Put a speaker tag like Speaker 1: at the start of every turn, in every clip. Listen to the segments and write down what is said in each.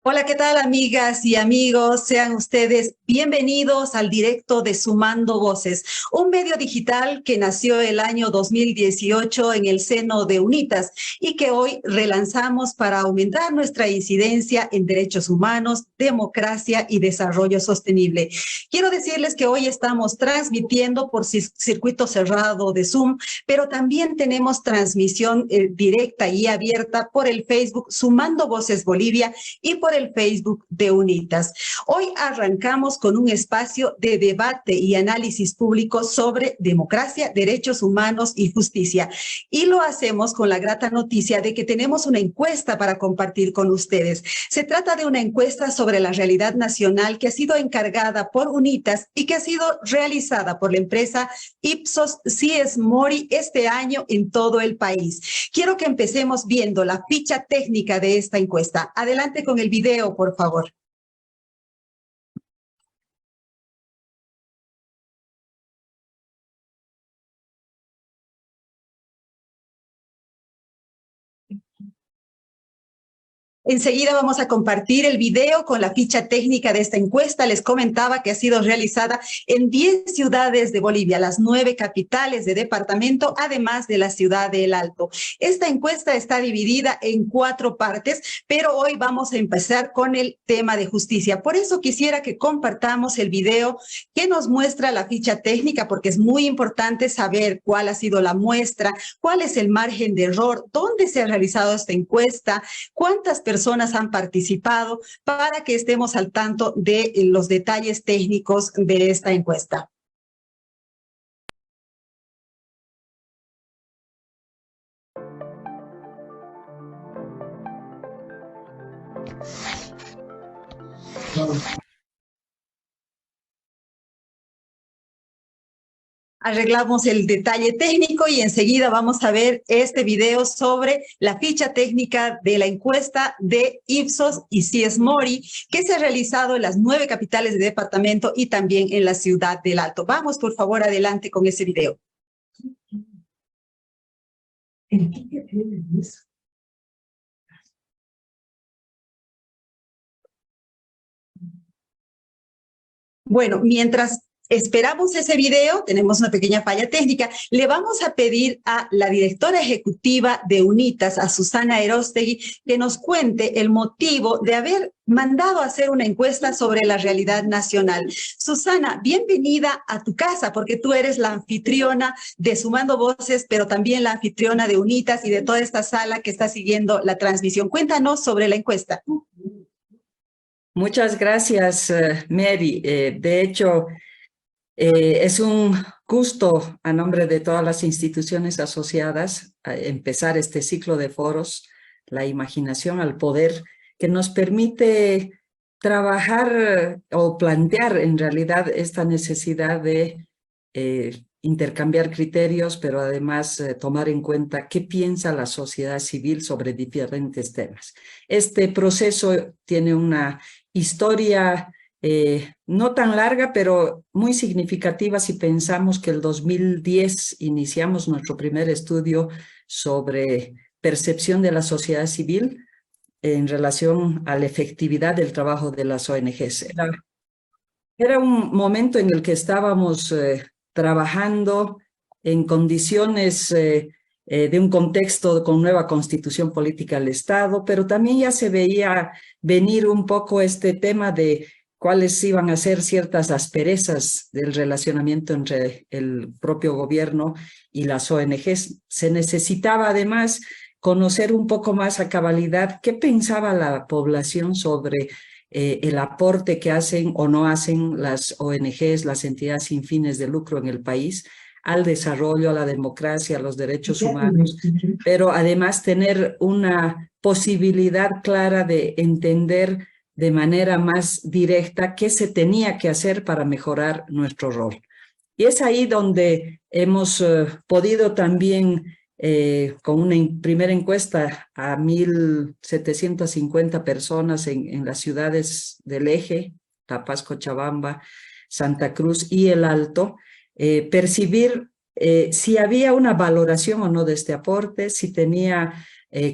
Speaker 1: Hola, ¿qué tal, amigas y amigos? Sean ustedes bienvenidos al directo de Sumando Voces, un medio digital que nació el año 2018 en el seno de UNITAS y que hoy relanzamos para aumentar nuestra incidencia en derechos humanos, democracia y desarrollo sostenible. Quiero decirles que hoy estamos transmitiendo por circuito cerrado de Zoom, pero también tenemos transmisión directa y abierta por el Facebook Sumando Voces Bolivia y por el Facebook de UNITAS. Hoy arrancamos con un espacio de debate y análisis público sobre democracia, derechos humanos y justicia. Y lo hacemos con la grata noticia de que tenemos una encuesta para compartir con ustedes. Se trata de una encuesta sobre la realidad nacional que ha sido encargada por UNITAS y que ha sido realizada por la empresa Ipsos CS Mori este año en todo el país. Quiero que empecemos viendo la ficha técnica de esta encuesta. Adelante con el video, por favor. Enseguida vamos a compartir el video con la ficha técnica de esta encuesta. Les comentaba que ha sido realizada en 10 ciudades de Bolivia, las 9 capitales de departamento, además de la ciudad de El Alto. Esta encuesta está dividida en 4 partes, pero hoy vamos a empezar con el tema de justicia. Por eso quisiera que compartamos el video que nos muestra la ficha técnica, porque es muy importante saber cuál ha sido la muestra, cuál es el margen de error, dónde se ha realizado esta encuesta, cuántas personas han participado para que estemos al tanto de los detalles técnicos de esta encuesta. Arreglamos el detalle técnico y enseguida vamos a ver este video sobre la ficha técnica de la encuesta de Ipsos y CS Mori que se ha realizado en las 9 capitales de departamento y también en la ciudad del Alto. Vamos, por favor, adelante con ese video. Bueno, mientras esperamos ese video, tenemos una pequeña falla técnica, le vamos a pedir a la directora ejecutiva de UNITAS, a Susana Erostegui, que nos cuente el motivo de haber mandado a hacer una encuesta sobre la realidad nacional. Susana, bienvenida a tu casa, porque tú eres la anfitriona de Sumando Voces, pero también la anfitriona de UNITAS y de toda esta sala que está siguiendo la transmisión. Cuéntanos sobre la encuesta.
Speaker 2: Muchas gracias, Mary. De hecho, es un gusto a nombre de todas las instituciones asociadas a empezar este ciclo de foros, La imaginación al poder, que nos permite trabajar o plantear en realidad esta necesidad de intercambiar criterios, pero además tomar en cuenta qué piensa la sociedad civil sobre diferentes temas. Este proceso tiene una historia no tan larga, pero muy significativa si pensamos que el 2010 iniciamos nuestro primer estudio sobre percepción de la sociedad civil en relación a la efectividad del trabajo de las ONGs. Era un momento en el que estábamos trabajando en condiciones de un contexto con nueva constitución política del Estado, pero también ya se veía venir un poco este tema de cuáles iban a ser ciertas asperezas del relacionamiento entre el propio gobierno y las ONGs. Se necesitaba además conocer un poco más a cabalidad qué pensaba la población sobre el aporte que hacen o no hacen las ONGs, las entidades sin fines de lucro en el país, al desarrollo, a la democracia, a los derechos humanos, pero además tener una posibilidad clara de entender de manera más directa qué se tenía que hacer para mejorar nuestro rol. Y es ahí donde hemos podido también, con una primera encuesta a 1.750 personas en las ciudades del Eje, La Paz, Cochabamba, Santa Cruz y El Alto, percibir si había una valoración o no de este aporte, si tenía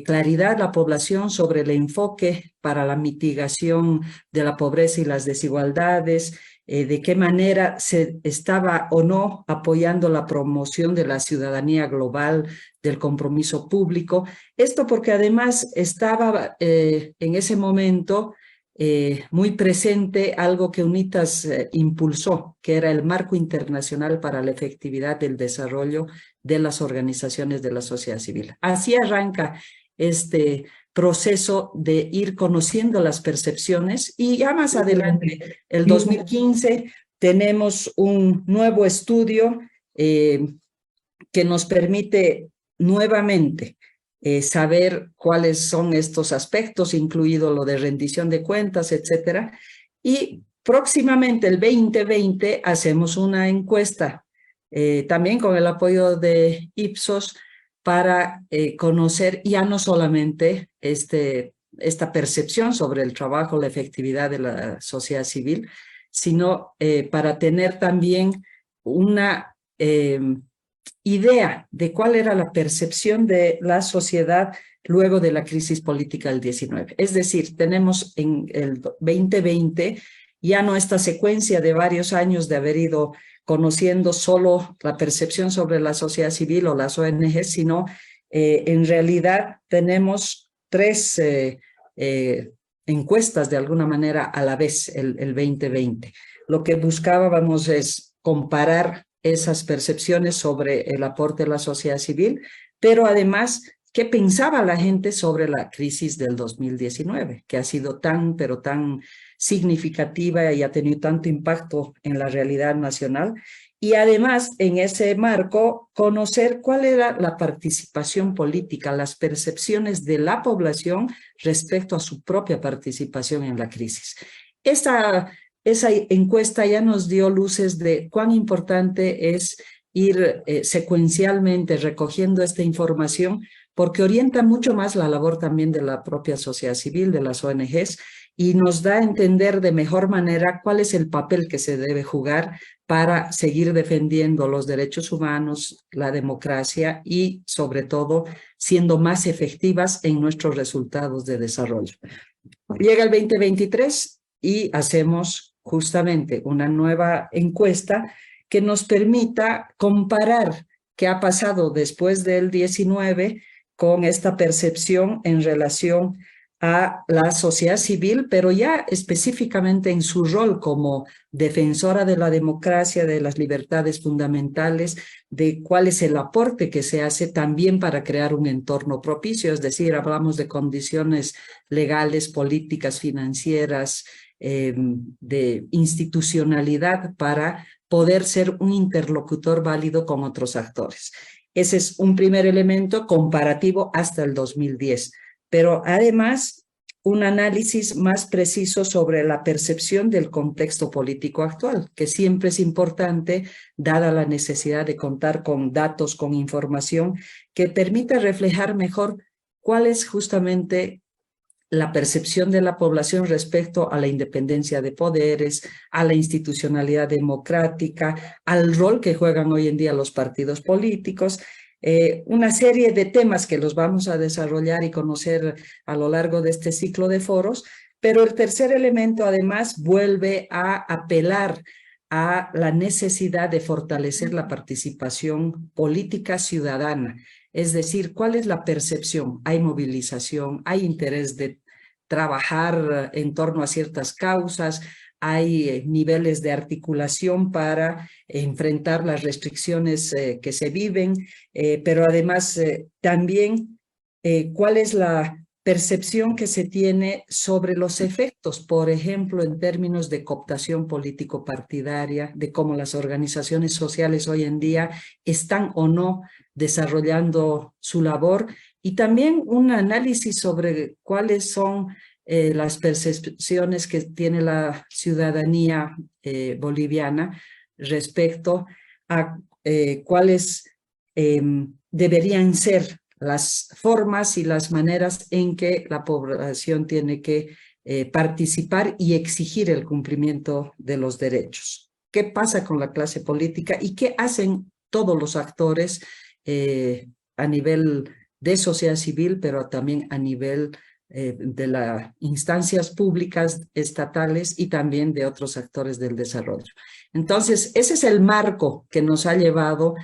Speaker 2: claridad a la población sobre el enfoque para la mitigación de la pobreza y las desigualdades, de qué manera se estaba o no apoyando la promoción de la ciudadanía global, del compromiso público. Esto porque además estaba en ese momento muy presente algo que UNITAS impulsó, que era el Marco Internacional para la Efectividad del Desarrollo de las Organizaciones de la Sociedad Civil. Así arranca este proceso de ir conociendo las percepciones y ya más adelante, el 2015, tenemos un nuevo estudio que nos permite nuevamente saber cuáles son estos aspectos, incluido lo de rendición de cuentas, etcétera. Y próximamente, el 2020, hacemos una encuesta, también con el apoyo de Ipsos, para conocer ya no solamente esta percepción sobre el trabajo, la efectividad de la sociedad civil, sino para tener también una idea de cuál era la percepción de la sociedad luego de la crisis política del 19. Es decir, tenemos en el 2020 ya no esta secuencia de varios años de haber ido conociendo solo la percepción sobre la sociedad civil o las ONG, sino en realidad tenemos tres encuestas de alguna manera a la vez el 2020. Lo que buscábamos es comparar esas percepciones sobre el aporte de la sociedad civil, pero además, ¿qué pensaba la gente sobre la crisis del 2019, que ha sido pero tan significativa y ha tenido tanto impacto en la realidad nacional? Y además, en ese marco, conocer cuál era la participación política, las percepciones de la población respecto a su propia participación en la crisis. Esa encuesta ya nos dio luces de cuán importante es ir secuencialmente recogiendo esta información, porque orienta mucho más la labor también de la propia sociedad civil, de las ONGs, y nos da a entender de mejor manera cuál es el papel que se debe jugar para seguir defendiendo los derechos humanos, la democracia y, sobre todo, siendo más efectivas en nuestros resultados de desarrollo. Llega el 2023 y hacemos justamente una nueva encuesta que nos permita comparar qué ha pasado después del 19 con esta percepción en relación a la sociedad civil, pero ya específicamente en su rol como defensora de la democracia, de las libertades fundamentales, de cuál es el aporte que se hace también para crear un entorno propicio, es decir, hablamos de condiciones legales, políticas, financieras, de institucionalidad para poder ser un interlocutor válido con otros actores. Ese es un primer elemento comparativo hasta el 2010. Pero además un análisis más preciso sobre la percepción del contexto político actual, que siempre es importante, dada la necesidad de contar con datos, con información que permita reflejar mejor cuál es justamente la percepción de la población respecto a la independencia de poderes, a la institucionalidad democrática, al rol que juegan hoy en día los partidos políticos. Una serie de temas que los vamos a desarrollar y conocer a lo largo de este ciclo de foros, pero el tercer elemento además vuelve a apelar a la necesidad de fortalecer la participación política ciudadana, es decir, ¿cuál es la percepción? Hay movilización, hay interés de trabajar en torno a ciertas causas, hay niveles de articulación para enfrentar las restricciones que se viven, pero además también cuál es la percepción que se tiene sobre los efectos, por ejemplo, en términos de cooptación político-partidaria, de cómo las organizaciones sociales hoy en día están o no desarrollando su labor, y también un análisis sobre cuáles son las percepciones que tiene la ciudadanía boliviana respecto a cuáles deberían ser las formas y las maneras en que la población tiene que participar y exigir el cumplimiento de los derechos. ¿Qué pasa con la clase política y qué hacen todos los actores a nivel de sociedad civil, pero también a nivel de las instancias públicas estatales y también de otros actores del desarrollo. Entonces, ese es el marco que nos ha llevado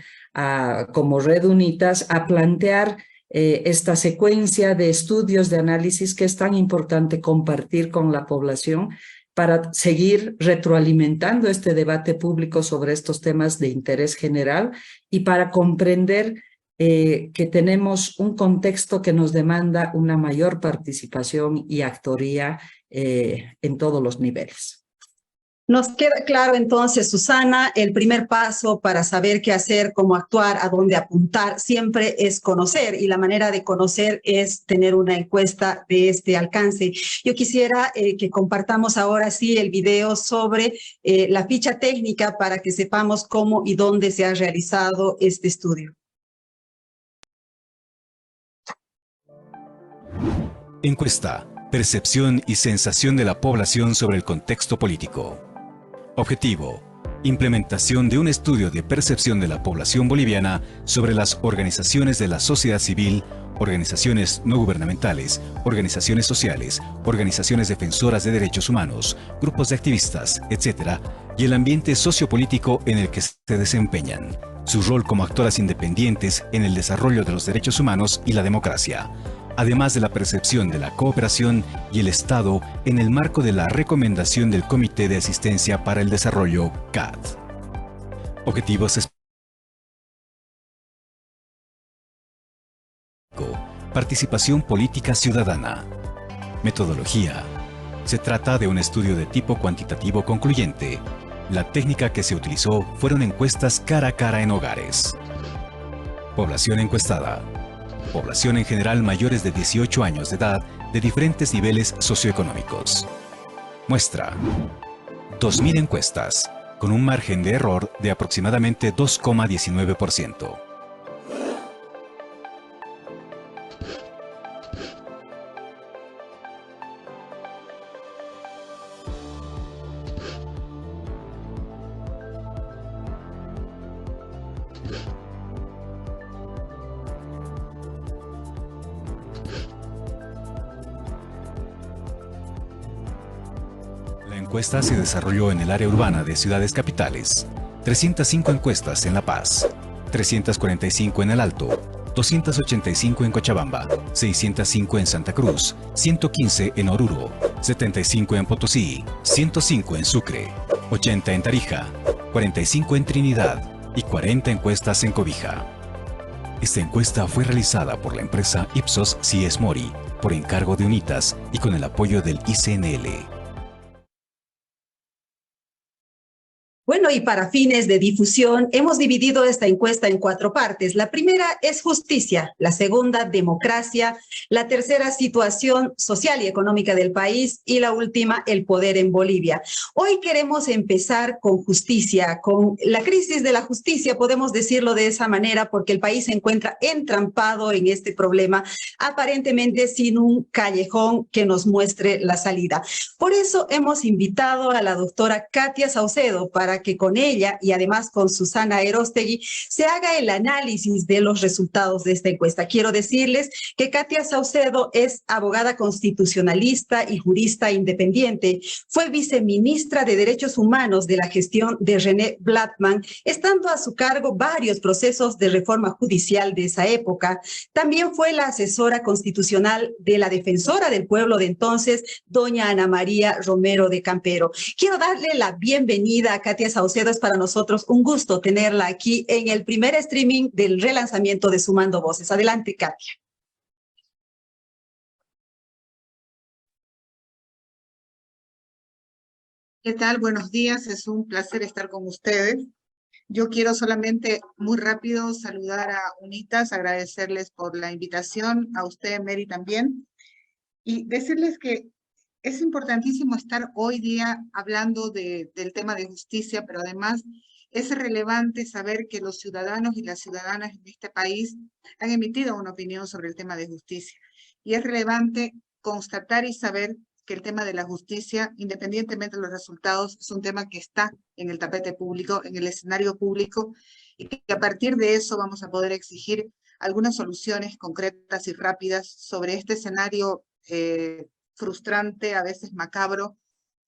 Speaker 2: como Red Unitas a plantear esta secuencia de estudios, de análisis que es tan importante compartir con la población para seguir retroalimentando este debate público sobre estos temas de interés general y para comprender que tenemos un contexto que nos demanda una mayor participación y actoría en todos los niveles.
Speaker 1: Nos queda claro entonces, Susana, el primer paso para saber qué hacer, cómo actuar, a dónde apuntar, siempre es conocer, y la manera de conocer es tener una encuesta de este alcance. Yo quisiera que compartamos ahora sí el video sobre la ficha técnica para que sepamos cómo y dónde se ha realizado este estudio.
Speaker 3: Encuesta: percepción y sensación de la población sobre el contexto político. Objetivo: implementación de un estudio de percepción de la población boliviana sobre las organizaciones de la sociedad civil, organizaciones no gubernamentales, organizaciones sociales, organizaciones defensoras de derechos humanos, grupos de activistas, etc., y el ambiente sociopolítico en el que se desempeñan, su rol como actoras independientes en el desarrollo de los derechos humanos y la democracia, además de la percepción de la cooperación y el Estado en el marco de la recomendación del Comité de Asistencia para el Desarrollo, CAD. Objetivos participación política ciudadana. Metodología: se trata de un estudio de tipo cuantitativo concluyente. La técnica que se utilizó fueron encuestas cara a cara en hogares. Población encuestada: población en general mayores de 18 años de edad de diferentes niveles socioeconómicos. Muestra: 2.000 encuestas, con un margen de error de aproximadamente 2,19%. La encuesta se desarrolló en el área urbana de ciudades capitales. 305 encuestas en La Paz, 345 en El Alto, 285 en Cochabamba, 605 en Santa Cruz, 115 en Oruro, 75 en Potosí, 105 en Sucre, 80 en Tarija, 45 en Trinidad y 40 encuestas en Cobija. Esta encuesta fue realizada por la empresa Ipsos CS Mori, por encargo de Unitas y con el apoyo del ICNL.
Speaker 1: Bueno, y para fines de difusión, hemos dividido esta encuesta en 4 partes. La primera es justicia, la segunda, democracia, la tercera, situación social y económica del país, y la última, el poder en Bolivia. Hoy queremos empezar con justicia, con la crisis de la justicia, podemos decirlo de esa manera, porque el país se encuentra entrampado en este problema, aparentemente sin un callejón que nos muestre la salida. Por eso hemos invitado a la doctora Katia Saucedo para que con ella y además con Susana Erostegui se haga el análisis de los resultados de esta encuesta. Quiero decirles que Katia Saucedo es abogada constitucionalista y jurista independiente. Fue viceministra de Derechos Humanos de la gestión de René Blattman, estando a su cargo varios procesos de reforma judicial de esa época. También fue la asesora constitucional de la defensora del pueblo de entonces, doña Ana María Romero de Campero. Quiero darle la bienvenida a Katia Saucedo. Es para nosotros un gusto tenerla aquí en el primer streaming del relanzamiento de Sumando Voces. Adelante, Katia.
Speaker 4: ¿Qué tal? Buenos días, es un placer estar con ustedes. Yo quiero solamente muy rápido saludar a Unitas, agradecerles por la invitación, a usted, Mary, también, y decirles que es importantísimo estar hoy día hablando del tema de justicia, pero además es relevante saber que los ciudadanos y las ciudadanas de este país han emitido una opinión sobre el tema de justicia. Y es relevante constatar y saber que el tema de la justicia, independientemente de los resultados, es un tema que está en el tapete público, en el escenario público, y que a partir de eso vamos a poder exigir algunas soluciones concretas y rápidas sobre este escenario frustrante, a veces macabro,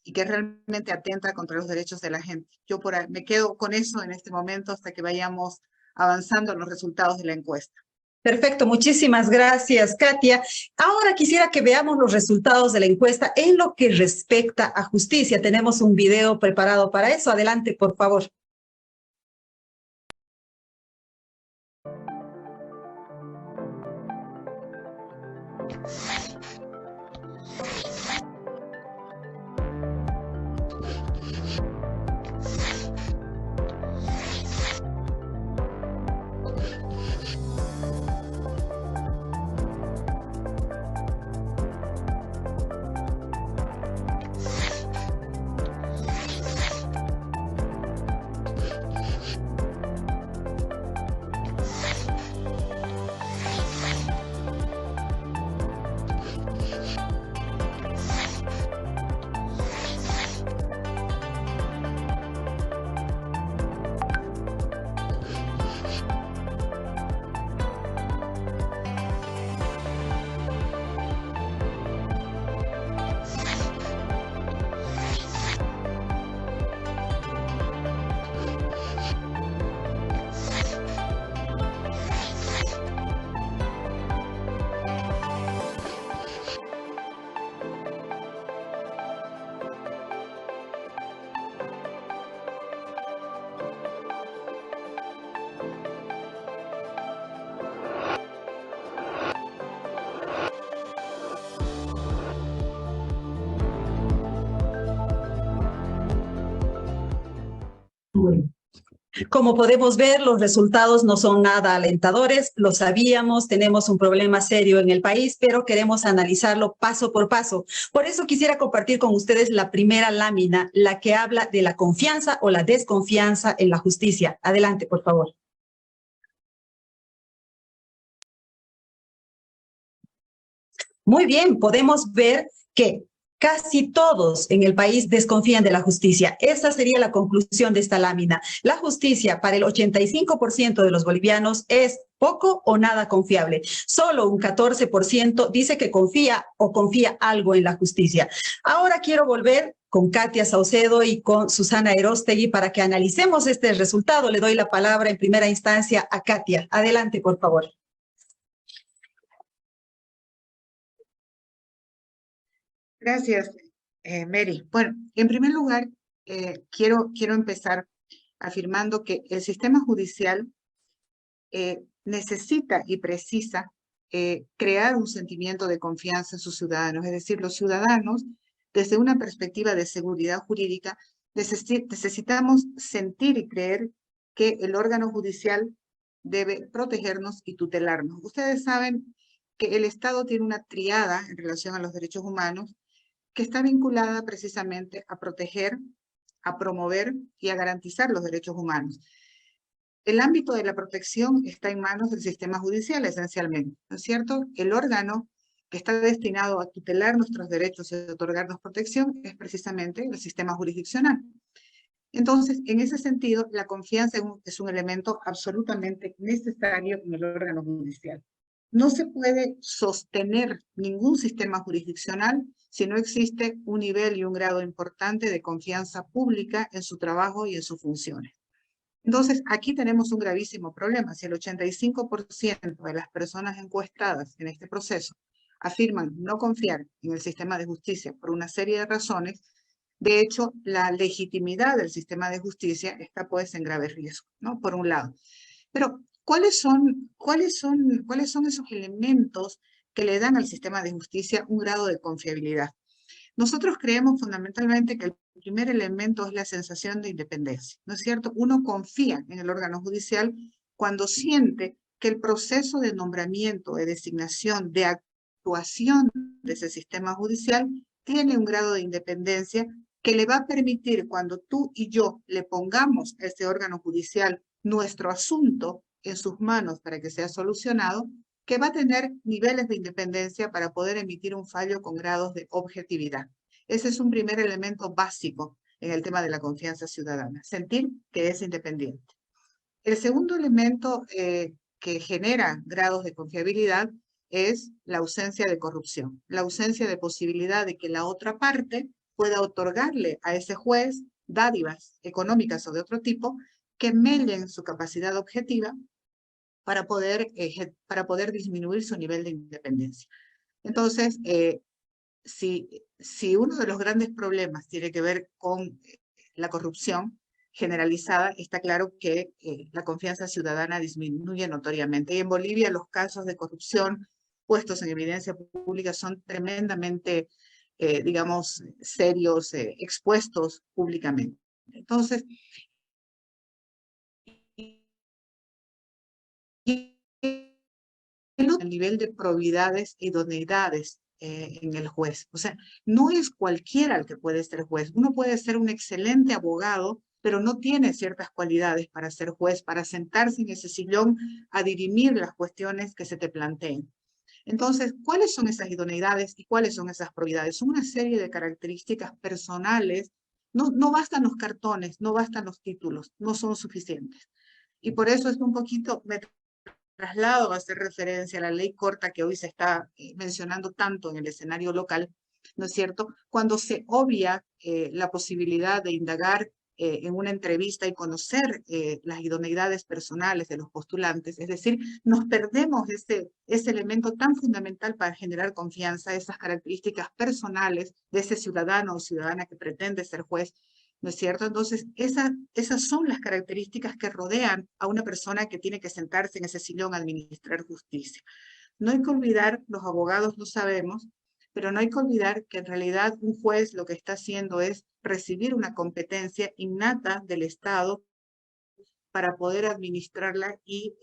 Speaker 4: y que realmente atenta contra los derechos de la gente. Yo me quedo con eso en este momento hasta que vayamos avanzando en los resultados de la encuesta.
Speaker 1: Perfecto, muchísimas gracias, Katia. Ahora quisiera que veamos los resultados de la encuesta en lo que respecta a justicia. Tenemos un video preparado para eso. Adelante, por favor. Como podemos ver, los resultados no son nada alentadores, lo sabíamos, tenemos un problema serio en el país, pero queremos analizarlo paso por paso. Por eso quisiera compartir con ustedes la primera lámina, la que habla de la confianza o la desconfianza en la justicia. Adelante, por favor. Muy bien, podemos ver que casi todos en el país desconfían de la justicia. Esa sería la conclusión de esta lámina. La justicia para el 85% de los bolivianos es poco o nada confiable. Solo un 14% dice que confía o confía algo en la justicia. Ahora quiero volver con Katia Saucedo y con Susana Erostegui para que analicemos este resultado. Le doy la palabra en primera instancia a Katia. Adelante, por favor.
Speaker 4: Gracias, Mary. Bueno, en primer lugar, quiero empezar afirmando que el sistema judicial necesita y precisa crear un sentimiento de confianza en sus ciudadanos. Es decir, los ciudadanos, desde una perspectiva de seguridad jurídica, necesitamos sentir y creer que el órgano judicial debe protegernos y tutelarnos. Ustedes saben que el Estado tiene una triada en relación a los derechos humanos que está vinculada precisamente a proteger, a promover y a garantizar los derechos humanos. El ámbito de la protección está en manos del sistema judicial esencialmente, ¿no es cierto? El órgano que está destinado a tutelar nuestros derechos y a otorgarnos protección es precisamente el sistema jurisdiccional. Entonces, en ese sentido, la confianza es un elemento absolutamente necesario en el órgano judicial. No se puede sostener ningún sistema jurisdiccional si no existe un nivel y un grado importante de confianza pública en su trabajo y en sus funciones. Entonces, aquí tenemos un gravísimo problema. Si el 85% de las personas encuestadas en este proceso afirman no confiar en el sistema de justicia por una serie de razones, de hecho, la legitimidad del sistema de justicia está pues en grave riesgo, ¿no? Por un lado. Pero, ¿cuáles son esos elementos que le dan al sistema de justicia un grado de confiabilidad? Nosotros creemos fundamentalmente que el primer elemento es la sensación de independencia, ¿no es cierto? Uno confía en el órgano judicial cuando siente que el proceso de nombramiento, de designación, de actuación de ese sistema judicial tiene un grado de independencia que le va a permitir, cuando tú y yo le pongamos a este órgano judicial nuestro asunto en sus manos para que sea solucionado, que va a tener niveles de independencia para poder emitir un fallo con grados de objetividad. Ese es un primer elemento básico en el tema de la confianza ciudadana, sentir que es independiente. El segundo elemento que que genera grados de confiabilidad es la ausencia de corrupción, la ausencia de posibilidad de que la otra parte pueda otorgarle a ese juez dádivas económicas o de otro tipo que mellen su capacidad objetiva para poder disminuir su nivel de independencia. Entonces, si uno de los grandes problemas tiene que ver con la corrupción generalizada, está claro que la confianza ciudadana disminuye notoriamente. Y en Bolivia los casos de corrupción puestos en evidencia pública son tremendamente, digamos, serios, expuestos públicamente. Entonces, el nivel de probidades e idoneidades en el juez. O sea, no es cualquiera el que puede ser juez. Uno puede ser un excelente abogado, pero no tiene ciertas cualidades para ser juez, para sentarse en ese sillón a dirimir las cuestiones que se te planteen. Entonces, ¿cuáles son esas idoneidades y cuáles son esas probidades? Son una serie de características personales. No bastan los cartones, no bastan los títulos, no son suficientes. Y por eso es un poquito, me traslado a hacer referencia a la ley corta que hoy se está mencionando tanto en el escenario local, ¿no es cierto? Cuando se obvia la posibilidad de indagar en una entrevista y conocer las idoneidades personales de los postulantes, es decir, nos perdemos ese elemento tan fundamental para generar confianza, esas características personales de ese ciudadano o ciudadana que pretende ser juez, ¿no es cierto? Entonces, esas son las características que rodean a una persona que tiene que sentarse en ese sillón a administrar justicia. No hay que olvidar, los abogados lo sabemos, pero no hay que olvidar que en realidad un juez lo que está haciendo es recibir una competencia innata del Estado para poder administrarla y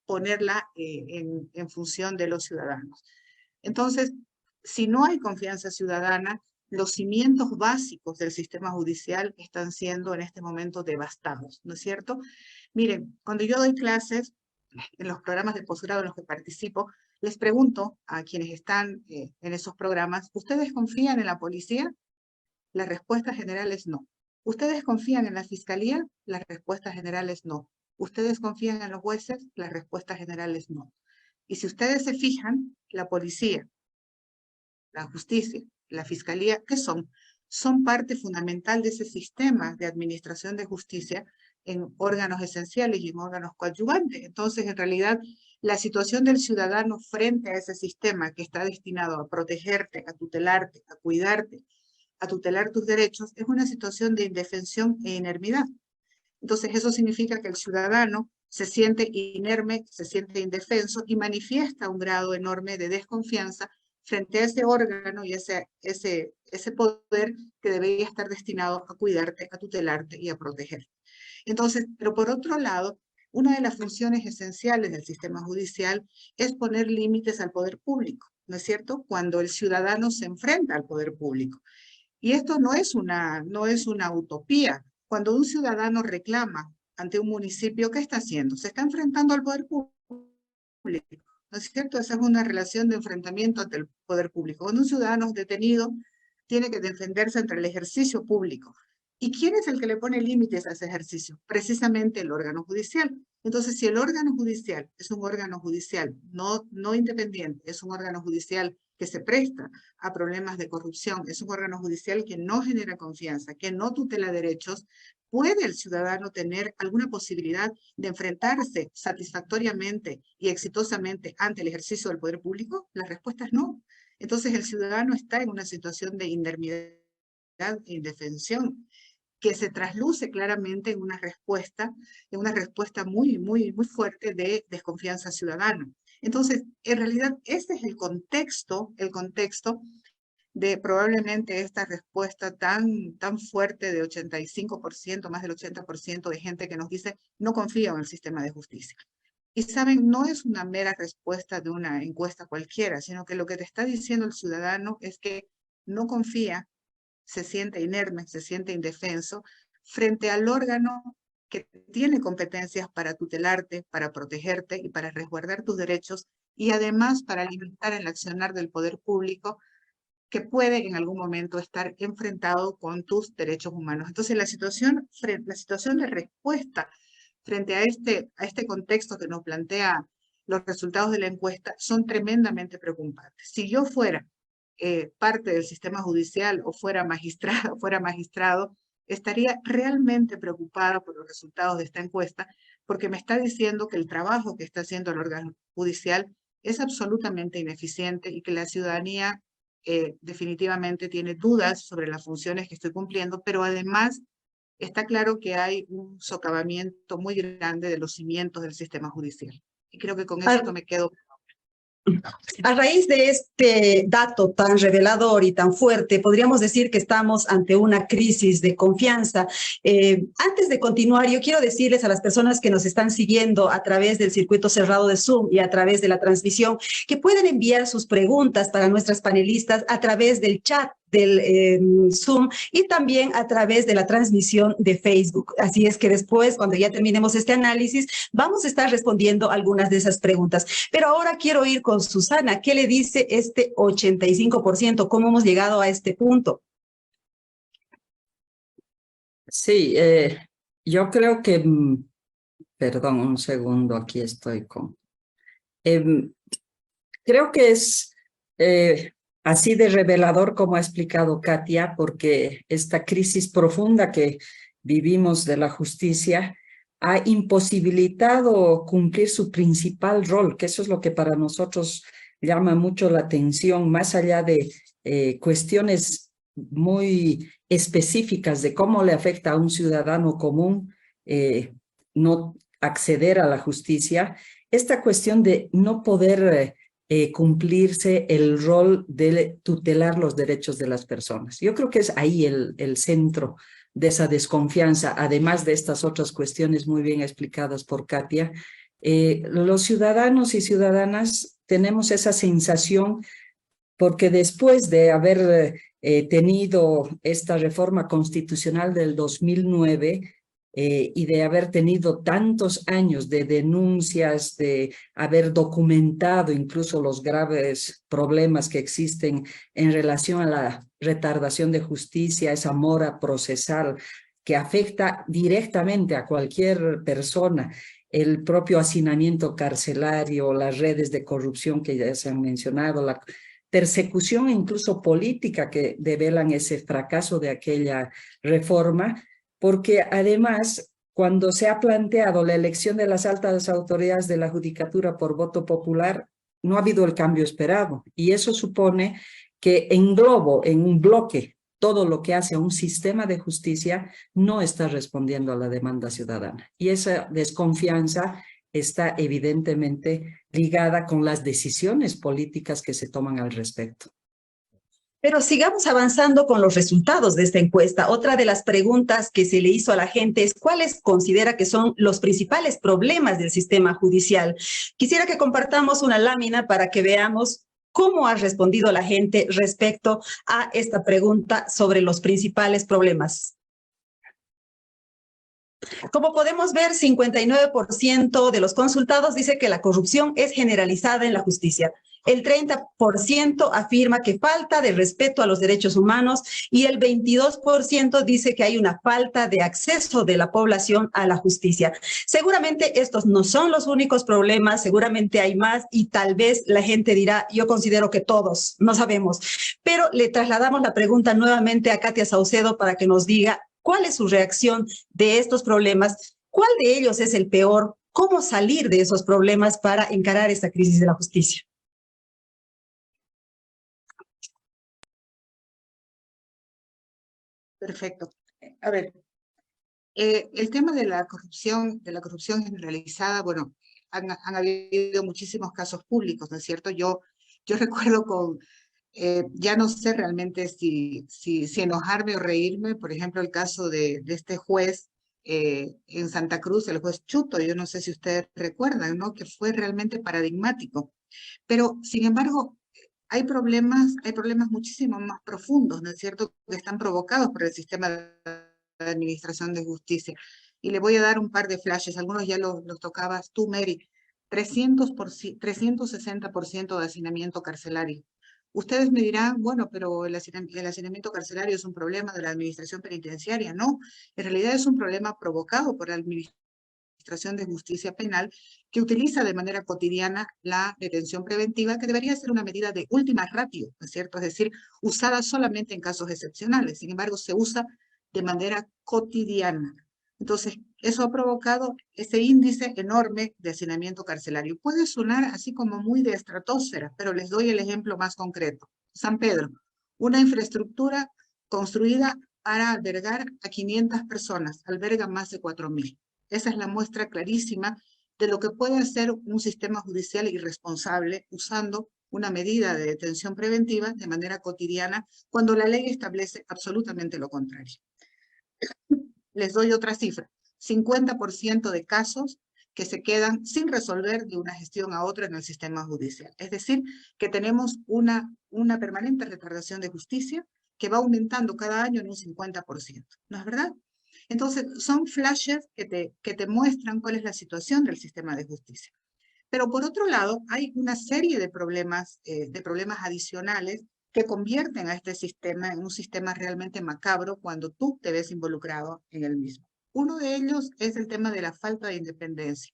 Speaker 4: ponerla en función de los ciudadanos. Entonces, si no hay confianza ciudadana, los cimientos básicos del sistema judicial están siendo en este momento devastados, ¿no es cierto? Miren, cuando yo doy clases en los programas de posgrado en los que participo, les pregunto a quienes están en esos programas, ¿ustedes confían en la policía? La respuesta general es no. ¿Ustedes confían en la fiscalía? Las respuestas generales no. ¿Ustedes confían en los jueces? Las respuestas generales no. Y si ustedes se fijan, la policía, la justicia, la fiscalía, ¿qué son? Son parte fundamental de ese sistema de administración de justicia en órganos esenciales y en órganos coadyuvantes. Entonces, en realidad, la situación del ciudadano frente a ese sistema que está destinado a protegerte, a tutelarte, a cuidarte, a tutelar tus derechos, es una situación de indefensión e inermidad. Entonces, eso significa que el ciudadano se siente inerme, se siente indefenso y manifiesta un grado enorme de desconfianza frente a ese órgano y ese poder que debería estar destinado a cuidarte, a tutelarte y a protegerte. Entonces, pero por otro lado, una de las funciones esenciales del sistema judicial es poner límites al poder público, ¿no es cierto? Cuando el ciudadano se enfrenta al poder público. Y esto no es una utopía. Cuando un ciudadano reclama ante un municipio, ¿qué está haciendo? Se está enfrentando al poder público, ¿no es cierto? Esa es una relación de enfrentamiento ante el poder público. Cuando un ciudadano es detenido, tiene que defenderse entre el ejercicio público. ¿Y quién es el que le pone límites a ese ejercicio? Precisamente el órgano judicial. Entonces, si el órgano judicial es un órgano judicial no independiente, es un órgano judicial que se presta a problemas de corrupción, es un órgano judicial que no genera confianza, que no tutela derechos, ¿puede el ciudadano tener alguna posibilidad de enfrentarse satisfactoriamente y exitosamente ante el ejercicio del poder público? La respuesta es no. Entonces el ciudadano está en una situación de inermidad e indefensión que se trasluce claramente en una respuesta muy, muy, muy fuerte de desconfianza ciudadana. Entonces, en realidad, ese es el contexto de probablemente esta respuesta tan fuerte de 85%, más del 80% de gente que nos dice no confío en el sistema de justicia. Y saben, no es una mera respuesta de una encuesta cualquiera, sino que lo que te está diciendo el ciudadano es que no confía, se siente inerme, se siente indefenso frente al órgano que tiene competencias para tutelarte, para protegerte y para resguardar tus derechos y además para limitar el accionar del poder público que puede en algún momento estar enfrentado con tus derechos humanos. Entonces la situación de respuesta frente a este contexto que nos plantea los resultados de la encuesta son tremendamente preocupantes. Si yo fuera parte del sistema judicial o fuera magistrado, estaría realmente preocupada por los resultados de esta encuesta, porque me está diciendo que el trabajo que está haciendo el órgano judicial es absolutamente ineficiente y que la ciudadanía definitivamente tiene dudas sobre las funciones que estoy cumpliendo, pero además está claro que hay un socavamiento muy grande de los cimientos del sistema judicial. Y creo que con esto me quedo.
Speaker 1: A raíz de este dato tan revelador y tan fuerte, podríamos decir que estamos ante una crisis de confianza. Antes de continuar, yo quiero decirles a las personas que nos están siguiendo a través del circuito cerrado de Zoom y a través de la transmisión, que pueden enviar sus preguntas para nuestras panelistas a través del chat del Zoom y también a través de la transmisión de Facebook. Así es que después, cuando ya terminemos este análisis, vamos a estar respondiendo algunas de esas preguntas. Pero ahora quiero ir con Susana. ¿Qué le dice este 85%? ¿Cómo hemos llegado a este punto?
Speaker 2: Sí, yo creo que, perdón, un segundo, aquí estoy con... creo que es así de revelador como ha explicado Katia, porque esta crisis profunda que vivimos de la justicia ha imposibilitado cumplir su principal rol, que eso es lo que para nosotros llama mucho la atención, más allá de cuestiones muy específicas de cómo le afecta a un ciudadano común no acceder a la justicia, esta cuestión de no poder cumplirse el rol de tutelar los derechos de las personas. Yo creo que es ahí el centro de esa desconfianza, además de estas otras cuestiones muy bien explicadas por Katia. Los ciudadanos y ciudadanas tenemos esa sensación porque después de haber tenido esta reforma constitucional del 2009 y de haber tenido tantos años de denuncias, de haber documentado incluso los graves problemas que existen en relación a la retardación de justicia, esa mora procesal que afecta directamente a cualquier persona, el propio hacinamiento carcelario, las redes de corrupción que ya se han mencionado, la persecución incluso política que develan ese fracaso de aquella reforma, porque además cuando se ha planteado la elección de las altas autoridades de la judicatura por voto popular, no ha habido el cambio esperado y eso supone que en globo, en un bloque, todo lo que hace a un sistema de justicia no está respondiendo a la demanda ciudadana y esa desconfianza está evidentemente ligada con las decisiones políticas que se toman al respecto.
Speaker 1: Pero sigamos avanzando con los resultados de esta encuesta. Otra de las preguntas que se le hizo a la gente es ¿cuáles considera que son los principales problemas del sistema judicial? Quisiera que compartamos una lámina para que veamos cómo ha respondido la gente respecto a esta pregunta sobre los principales problemas. Como podemos ver, 59% de los consultados dice que la corrupción es generalizada en la justicia. El 30% afirma que falta de respeto a los derechos humanos y el 22% dice que hay una falta de acceso de la población a la justicia. Seguramente estos no son los únicos problemas, seguramente hay más y tal vez la gente dirá, yo considero que todos, no sabemos. Pero le trasladamos la pregunta nuevamente a Katia Saucedo para que nos diga cuál es su reacción de estos problemas, cuál de ellos es el peor, cómo salir de esos problemas para encarar esta crisis de la justicia.
Speaker 4: Perfecto. A ver, el tema de la corrupción generalizada, bueno, han habido muchísimos casos públicos, ¿no es cierto? Yo recuerdo con, ya no sé realmente si enojarme o reírme, por ejemplo, el caso de este juez en Santa Cruz, el juez Chuto, yo no sé si ustedes recuerdan, ¿no? Que fue realmente paradigmático. Pero, sin embargo, hay problemas muchísimo más profundos, ¿no es cierto?, que están provocados por el sistema de administración de justicia. Y le voy a dar un par de flashes, algunos ya los tocabas tú, Mary. 360% de hacinamiento carcelario. Ustedes me dirán, bueno, pero el hacinamiento carcelario es un problema de la administración penitenciaria. No, en realidad es un problema provocado por la administración Administración de Justicia Penal, que utiliza de manera cotidiana la detención preventiva, que debería ser una medida de última ratio, ¿no es cierto? Es decir, usada solamente en casos excepcionales. Sin embargo, se usa de manera cotidiana. Entonces, eso ha provocado ese índice enorme de hacinamiento carcelario. Puede sonar así como muy de estratosfera, pero les doy el ejemplo más concreto. San Pedro, una infraestructura construida para albergar a 500 personas, alberga más de 4.000. Esa es la muestra clarísima de lo que puede hacer un sistema judicial irresponsable usando una medida de detención preventiva de manera cotidiana cuando la ley establece absolutamente lo contrario. Les doy otra cifra, 50% de casos que se quedan sin resolver de una gestión a otra en el sistema judicial. Es decir, que tenemos una permanente retardación de justicia que va aumentando cada año en un 50%. ¿No es verdad? Entonces, son flashes que te muestran cuál es la situación del sistema de justicia. Pero por otro lado, hay una serie de problemas adicionales que convierten a este sistema en un sistema realmente macabro cuando tú te ves involucrado en el mismo. Uno de ellos es el tema de la falta de independencia.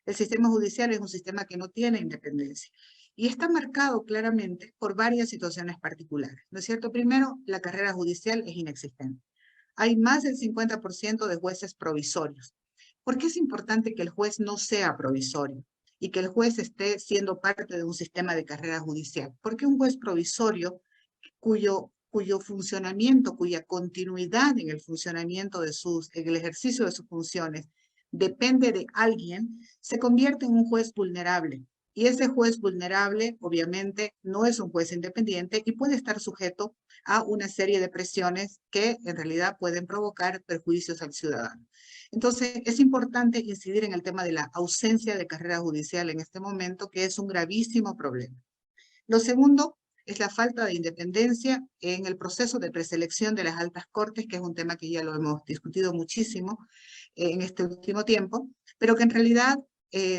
Speaker 4: El sistema judicial es un sistema que no tiene independencia y está marcado claramente por varias situaciones particulares, ¿no es cierto? Primero, la carrera judicial es inexistente. Hay más del 50% de jueces provisorios. ¿Por qué es importante que el juez no sea provisorio y que el juez esté siendo parte de un sistema de carrera judicial? Porque un juez provisorio cuyo funcionamiento, cuya continuidad en el funcionamiento en el ejercicio de sus funciones depende de alguien, se convierte en un juez vulnerable. Y ese juez vulnerable, obviamente, no es un juez independiente y puede estar sujeto a una serie de presiones que en realidad pueden provocar perjuicios al ciudadano. Entonces, es importante incidir en el tema de la ausencia de carrera judicial en este momento, que es un gravísimo problema. Lo segundo es la falta de independencia en el proceso de preselección de las altas cortes, que es un tema que ya lo hemos discutido muchísimo en este último tiempo, pero que en realidad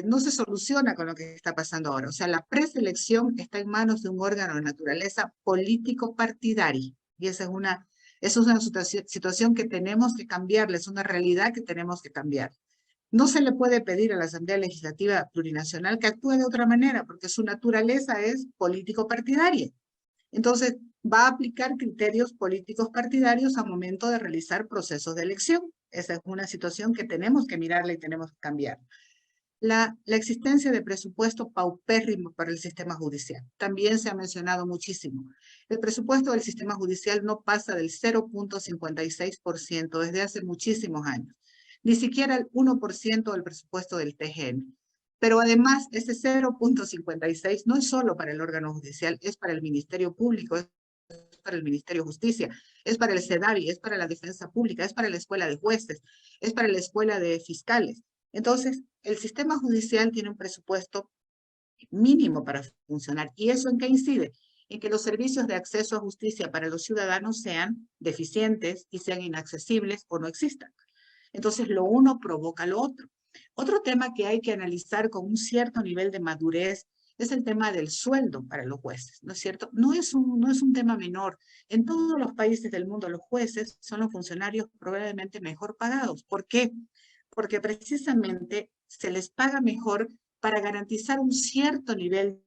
Speaker 4: no se soluciona con lo que está pasando ahora. O sea, la preselección está en manos de un órgano de naturaleza político-partidaria, y esa es una situación que tenemos que cambiar, es una realidad que tenemos que cambiar. No se le puede pedir a la Asamblea Legislativa Plurinacional que actúe de otra manera, porque su naturaleza es político-partidaria. Entonces, va a aplicar criterios políticos partidarios al momento de realizar procesos de elección. Esa es una situación que tenemos que mirarla y tenemos que cambiar. La existencia de presupuesto paupérrimo para el sistema judicial. También se ha mencionado muchísimo. El presupuesto del sistema judicial no pasa del 0.56% desde hace muchísimos años. Ni siquiera el 1% del presupuesto del TGN. Pero además, ese 0.56 no es solo para el órgano judicial, es para el Ministerio Público, es para el Ministerio de Justicia, es para el SEDAVI, es para la Defensa Pública, es para la Escuela de Jueces, es para la Escuela de Fiscales. Entonces, el sistema judicial tiene un presupuesto mínimo para funcionar. ¿Y eso en qué incide? En que los servicios de acceso a justicia para los ciudadanos sean deficientes y sean inaccesibles o no existan. Entonces, lo uno provoca lo otro. Otro tema que hay que analizar con un cierto nivel de madurez es el tema del sueldo para los jueces, ¿no es cierto? No es un tema menor. En todos los países del mundo, los jueces son los funcionarios probablemente mejor pagados. ¿Por qué? Porque precisamente se les paga mejor para garantizar un cierto nivel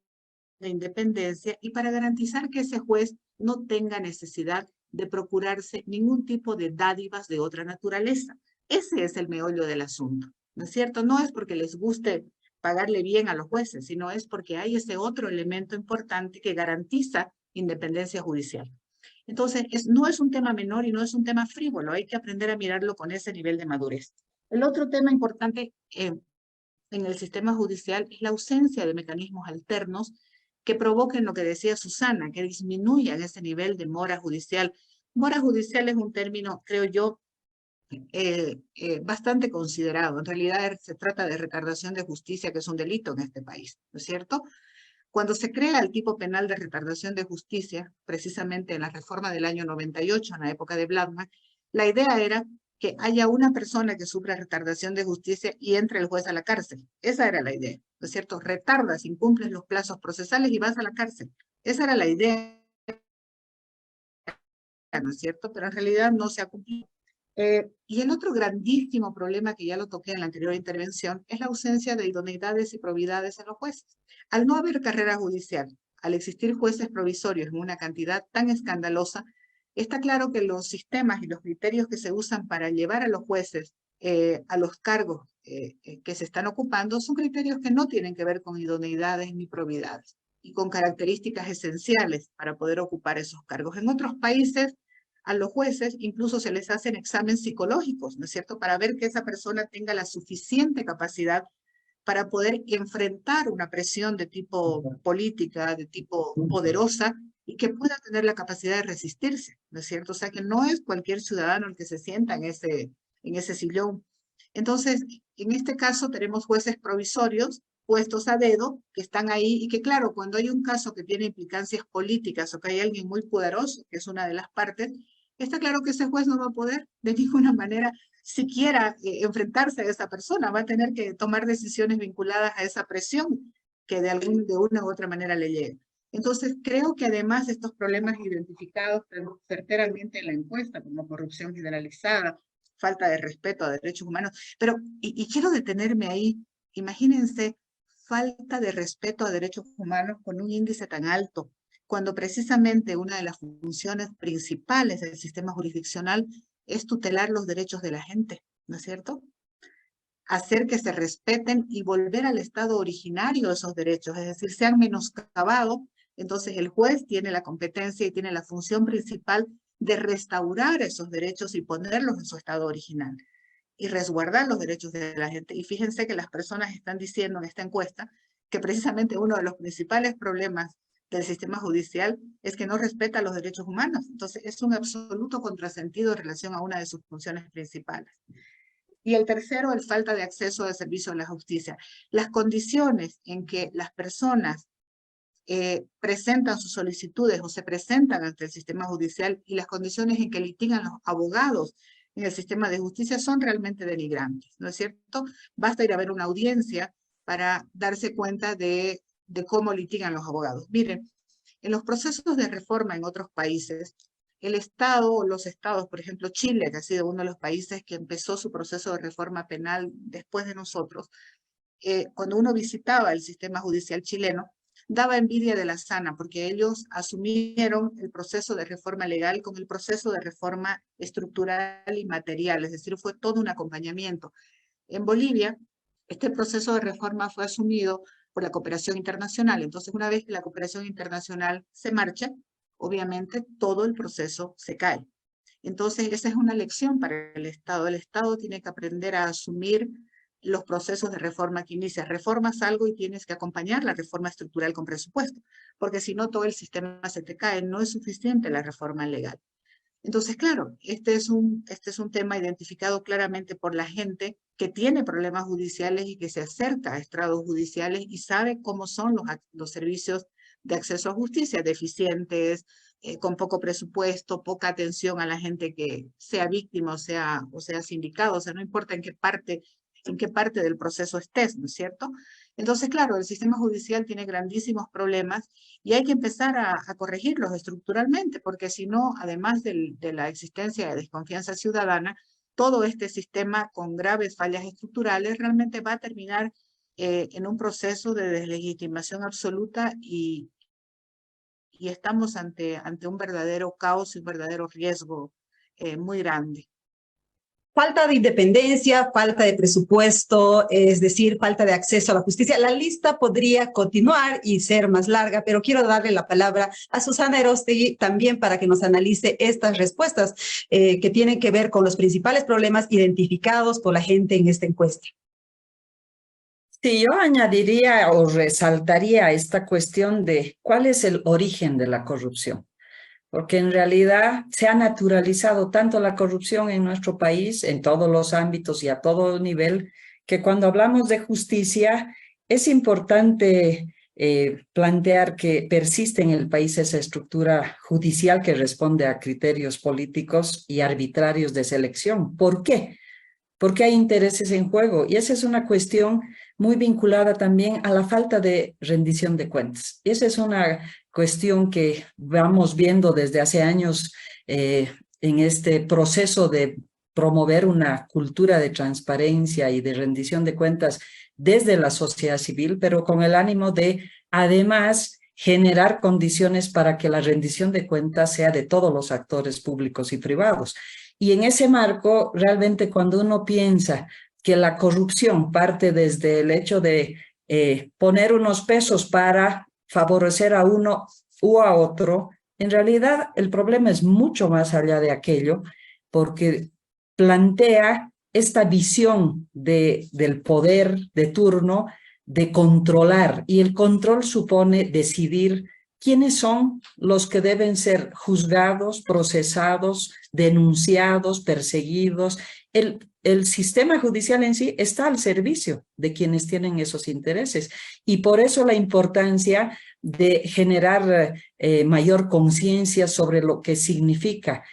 Speaker 4: de independencia y para garantizar que ese juez no tenga necesidad de procurarse ningún tipo de dádivas de otra naturaleza. Ese es el meollo del asunto, ¿no es cierto? No es porque les guste pagarle bien a los jueces, sino es porque hay ese otro elemento importante que garantiza independencia judicial. Entonces, no es un tema menor y no es un tema frívolo, hay que aprender a mirarlo con ese nivel de madurez. El otro tema importante en el sistema judicial es la ausencia de mecanismos alternos que provoquen lo que decía Susana, que disminuyan ese nivel de mora judicial. Mora judicial es un término, creo yo, bastante considerado. En realidad se trata de retardación de justicia, que es un delito en este país, ¿no es cierto? Cuando se crea el tipo penal de retardación de justicia, precisamente en la reforma del año 98, en la época de Bladman, la idea era que haya una persona que sufra retardación de justicia y entre el juez a la cárcel. Esa era la idea, ¿no es cierto? Retardas, incumples los plazos procesales y vas a la cárcel. Esa era la idea, ¿no es cierto? Pero en realidad no se ha cumplido. Y el otro grandísimo problema que ya lo toqué en la anterior intervención es la ausencia de idoneidades y probidades en los jueces. Al no haber carrera judicial, al existir jueces provisorios en una cantidad tan escandalosa, está claro que los sistemas y los criterios que se usan para llevar a los jueces a los cargos que se están ocupando son criterios que no tienen que ver con idoneidades ni probidades y con características esenciales para poder ocupar esos cargos. En otros países, a los jueces incluso se les hacen exámenes psicológicos, ¿no es cierto?, para ver que esa persona tenga la suficiente capacidad para poder enfrentar una presión de tipo política, de tipo poderosa, y que pueda tener la capacidad de resistirse, ¿no es cierto? O sea, que no es cualquier ciudadano el que se sienta en ese sillón. Entonces, en este caso tenemos jueces provisorios puestos a dedo, que están ahí, y que claro, cuando hay un caso que tiene implicancias políticas o que hay alguien muy poderoso, que es una de las partes, está claro que ese juez no va a poder de ninguna manera siquiera enfrentarse a esa persona, va a tener que tomar decisiones vinculadas a esa presión que de una u otra manera le llega. Entonces, creo que además de estos problemas identificados certeramente en la encuesta, como corrupción generalizada, falta de respeto a derechos humanos, pero, y quiero detenerme ahí, imagínense, falta de respeto a derechos humanos con un índice tan alto, cuando precisamente una de las funciones principales del sistema jurisdiccional es tutelar los derechos de la gente, ¿no es cierto? Hacer que se respeten y volver al estado originario de esos derechos, es decir, se han menoscabado, entonces el juez tiene la competencia y tiene la función principal de restaurar esos derechos y ponerlos en su estado original y resguardar los derechos de la gente. Y fíjense que las personas están diciendo en esta encuesta que precisamente uno de los principales problemas del sistema judicial es que no respeta los derechos humanos. Entonces es un absoluto contrasentido en relación a una de sus funciones principales. Y el tercero, el falta de acceso al servicio de la justicia. Las condiciones en que las personas presentan sus solicitudes o se presentan ante el sistema judicial y las condiciones en que litigan los abogados en el sistema de justicia son realmente denigrantes, ¿no es cierto? Basta ir a ver una audiencia para darse cuenta de cómo litigan los abogados. Miren, en los procesos de reforma en otros países, el Estado o los estados, por ejemplo Chile, que ha sido uno de los países que empezó su proceso de reforma penal después de nosotros, cuando uno visitaba el sistema judicial chileno, daba envidia de la sana, porque ellos asumieron el proceso de reforma legal con el proceso de reforma estructural y material, es decir, fue todo un acompañamiento. En Bolivia, este proceso de reforma fue asumido por la cooperación internacional, entonces una vez que la cooperación internacional se marcha, obviamente todo el proceso se cae. Entonces esa es una lección para el Estado tiene que aprender a asumir los procesos de reforma que inicia. Reformas algo y tienes que acompañar la reforma estructural con presupuesto, porque si no todo el sistema se te cae, no es suficiente la reforma legal. Entonces, claro, este es un tema identificado claramente por la gente que tiene problemas judiciales y que se acerca a estrados judiciales y sabe cómo son los servicios de acceso a justicia, deficientes, con poco presupuesto, poca atención a la gente que sea víctima o sea sindicado, o sea, no importa en qué parte del proceso estés, ¿no es cierto? Entonces, claro, el sistema judicial tiene grandísimos problemas y hay que empezar a corregirlos estructuralmente, porque si no, además de la existencia de desconfianza ciudadana, todo este sistema con graves fallas estructurales realmente va a terminar en un proceso de deslegitimación absoluta y estamos ante un verdadero caos y un verdadero riesgo muy grande.
Speaker 1: Falta de independencia, falta de presupuesto, es decir, falta de acceso a la justicia. La lista podría continuar y ser más larga, pero quiero darle la palabra a Susana Erostegui también para que nos analice estas respuestas que tienen que ver con los principales problemas identificados por la gente en esta encuesta.
Speaker 2: Sí, yo añadiría o resaltaría esta cuestión de cuál es el origen de la corrupción. Porque en realidad se ha naturalizado tanto la corrupción en nuestro país, en todos los ámbitos y a todo nivel, que cuando hablamos de justicia es importante plantear que persiste en el país esa estructura judicial que responde a criterios políticos y arbitrarios de selección. ¿Por qué? Porque hay intereses en juego y esa es una cuestión muy vinculada también a la falta de rendición de cuentas. Esa es una cuestión que vamos viendo desde hace años en este proceso de promover una cultura de transparencia y de rendición de cuentas desde la sociedad civil, pero con el ánimo de, además, generar condiciones para que la rendición de cuentas sea de todos los actores públicos y privados. Y en ese marco, realmente cuando uno piensa que la corrupción parte desde el hecho de poner unos pesos para favorecer a uno u a otro, en realidad el problema es mucho más allá de aquello, porque plantea esta visión del poder de turno de controlar, y el control supone decidir quiénes son los que deben ser juzgados, procesados, denunciados, perseguidos. El sistema judicial en sí está al servicio de quienes tienen esos intereses, y por eso la importancia de generar mayor conciencia sobre lo que significa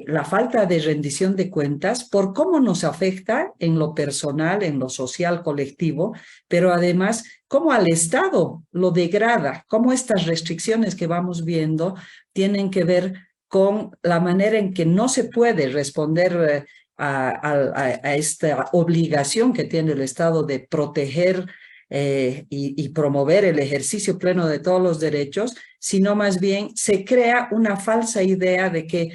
Speaker 2: la falta de rendición de cuentas, por cómo nos afecta en lo personal, en lo social colectivo, pero además cómo al Estado lo degrada, cómo estas restricciones que vamos viendo tienen que ver con la manera en que no se puede responder a esta obligación que tiene el Estado de proteger y promover el ejercicio pleno de todos los derechos, sino más bien se crea una falsa idea de que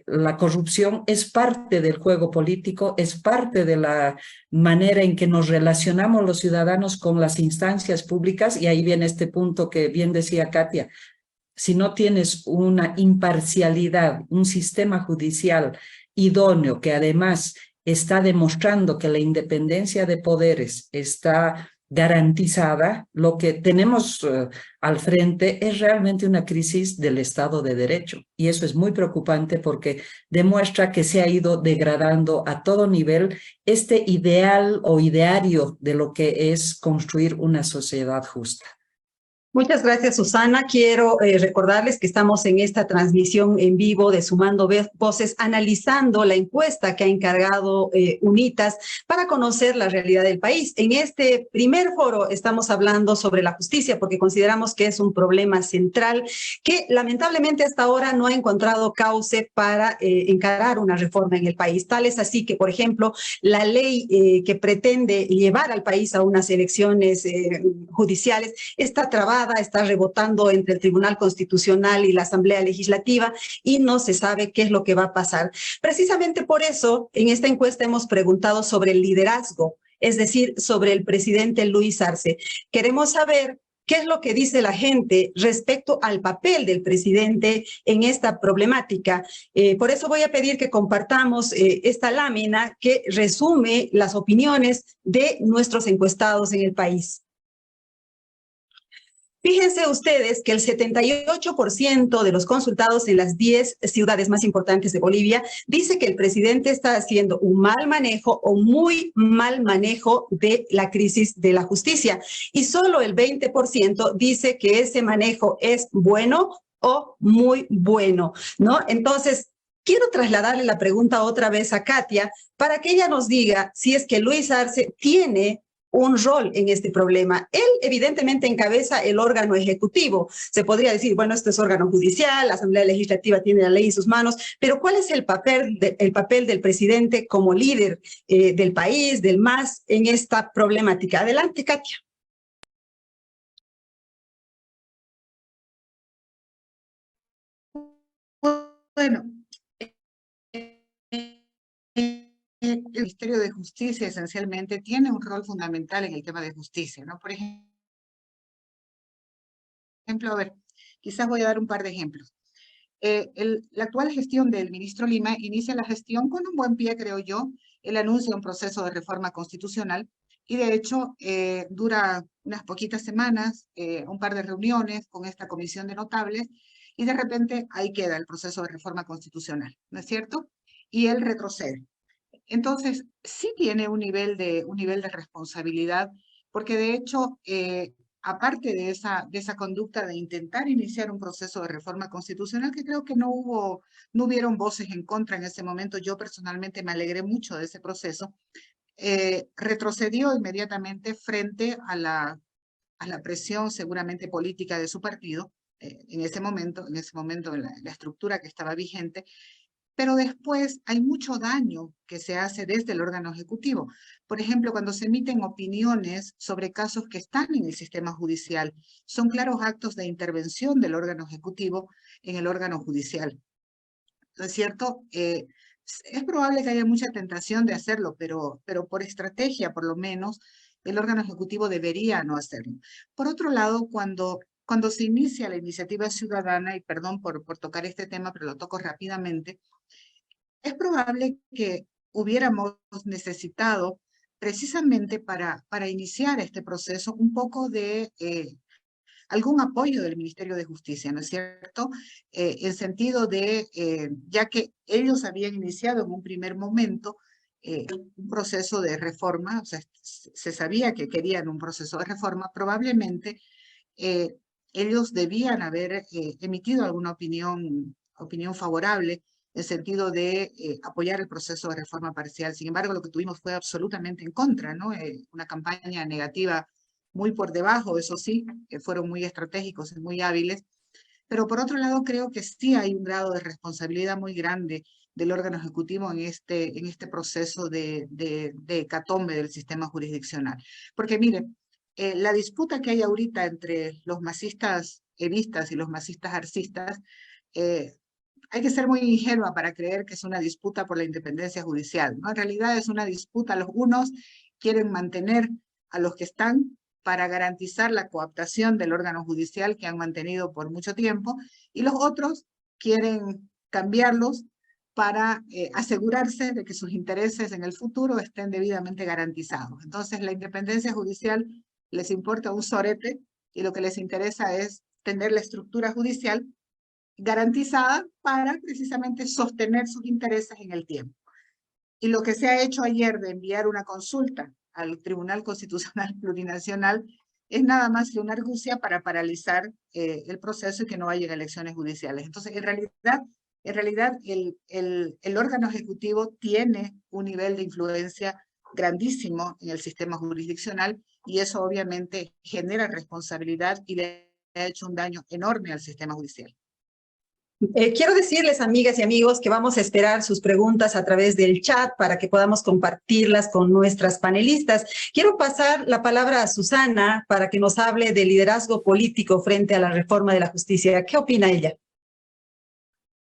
Speaker 2: la corrupción es parte del juego político, es parte de la manera en que nos relacionamos los ciudadanos con las instancias públicas, y ahí viene este punto que bien decía Katia. Si no tienes una imparcialidad, un sistema judicial idóneo que además está demostrando que la independencia de poderes está garantizada, lo que tenemos al frente es realmente una crisis del Estado de Derecho. Y eso es muy preocupante porque demuestra que se ha ido degradando a todo nivel este ideal o ideario de lo que es construir una sociedad justa.
Speaker 1: Muchas gracias, Susana. Quiero recordarles que estamos en esta transmisión en vivo de Sumando Voces, analizando la encuesta que ha encargado UNITAS para conocer la realidad del país. En este primer foro estamos hablando sobre la justicia porque consideramos que es un problema central que lamentablemente hasta ahora no ha encontrado cauce para encarar una reforma en el país. Tal es así que, por ejemplo, la ley que pretende llevar al país a unas elecciones judiciales está trabada, está rebotando entre el Tribunal Constitucional y la Asamblea Legislativa y no se sabe qué es lo que va a pasar. Precisamente por eso, en esta encuesta hemos preguntado sobre el liderazgo, es decir, sobre el presidente Luis Arce. Queremos saber qué es lo que dice la gente respecto al papel del presidente en esta problemática. Por eso voy a pedir que compartamos esta lámina que resume las opiniones de nuestros encuestados en el país. Fíjense ustedes que el 78% de los consultados en las 10 ciudades más importantes de Bolivia dice que el presidente está haciendo un mal manejo o muy mal manejo de la crisis de la justicia. Y solo el 20% dice que ese manejo es bueno o muy bueno, ¿no? Entonces, quiero trasladarle la pregunta otra vez a Katia para que ella nos diga si es que Luis Arce tiene un rol en este problema. Él evidentemente encabeza el órgano ejecutivo. Se podría decir, bueno, esto es órgano judicial, la Asamblea Legislativa tiene la ley en sus manos, pero ¿cuál es el papel del presidente como líder del país, del MAS, en esta problemática? Adelante, Katia.
Speaker 4: Bueno, el Ministerio de Justicia esencialmente tiene un rol fundamental en el tema de justicia, ¿no? Por ejemplo, a ver, quizás voy a dar un par de ejemplos. La actual gestión del ministro Lima inicia la gestión con un buen pie, creo yo. Él anuncia un proceso de reforma constitucional y de hecho dura unas poquitas semanas, un par de reuniones con esta comisión de notables y de repente ahí queda el proceso de reforma constitucional, ¿no es cierto? Y él retrocede. Entonces, sí tiene un nivel de responsabilidad, porque de hecho, aparte de esa conducta de intentar iniciar un proceso de reforma constitucional, que creo que no hubieron voces en contra en ese momento, yo personalmente me alegré mucho de ese proceso, retrocedió inmediatamente frente a la presión seguramente política de su partido, en ese momento, en la estructura que estaba vigente, pero después hay mucho daño que se hace desde el órgano ejecutivo. Por ejemplo, cuando se emiten opiniones sobre casos que están en el sistema judicial, son claros actos de intervención del órgano ejecutivo en el órgano judicial. ¿No es cierto? Es probable que haya mucha tentación de hacerlo, pero por estrategia, por lo menos, el órgano ejecutivo debería no hacerlo. Por otro lado, cuando se inicia la iniciativa ciudadana, y perdón por tocar este tema, pero lo toco rápidamente, es probable que hubiéramos necesitado precisamente para iniciar este proceso un poco de algún apoyo del Ministerio de Justicia, ¿no es cierto? En sentido de, ya que ellos habían iniciado en un primer momento un proceso de reforma, o sea, se sabía que querían un proceso de reforma, probablemente ellos debían haber emitido alguna opinión favorable en sentido de apoyar el proceso de reforma parcial. Sin embargo, lo que tuvimos fue absolutamente en contra, ¿no? Una campaña negativa muy por debajo, eso sí, fueron muy estratégicos y muy hábiles, pero por otro lado creo que sí hay un grado de responsabilidad muy grande del órgano ejecutivo en este proceso de hecatombe del sistema jurisdiccional. Porque mire, la disputa que hay ahorita entre los masistas evistas y los masistas arcistas, hay que ser muy ingenua para creer que es una disputa por la independencia judicial, ¿no? En realidad es una disputa, los unos quieren mantener a los que están para garantizar la cooptación del órgano judicial que han mantenido por mucho tiempo, y los otros quieren cambiarlos para asegurarse de que sus intereses en el futuro estén debidamente garantizados. Entonces la independencia judicial les importa un sorete, y lo que les interesa es tener la estructura judicial garantizada para precisamente sostener sus intereses en el tiempo. Y lo que se ha hecho ayer de enviar una consulta al Tribunal Constitucional Plurinacional es nada más que una argucia para paralizar el proceso y que no vayan elecciones judiciales. Entonces, en realidad el órgano ejecutivo tiene un nivel de influencia grandísimo en el sistema jurisdiccional, y eso obviamente genera responsabilidad y le ha hecho un daño enorme al sistema judicial.
Speaker 1: Quiero decirles, amigas y amigos, que vamos a esperar sus preguntas a través del chat para que podamos compartirlas con nuestras panelistas. Quiero pasar la palabra a Susana para que nos hable de liderazgo político frente a la reforma de la justicia. ¿Qué opina ella?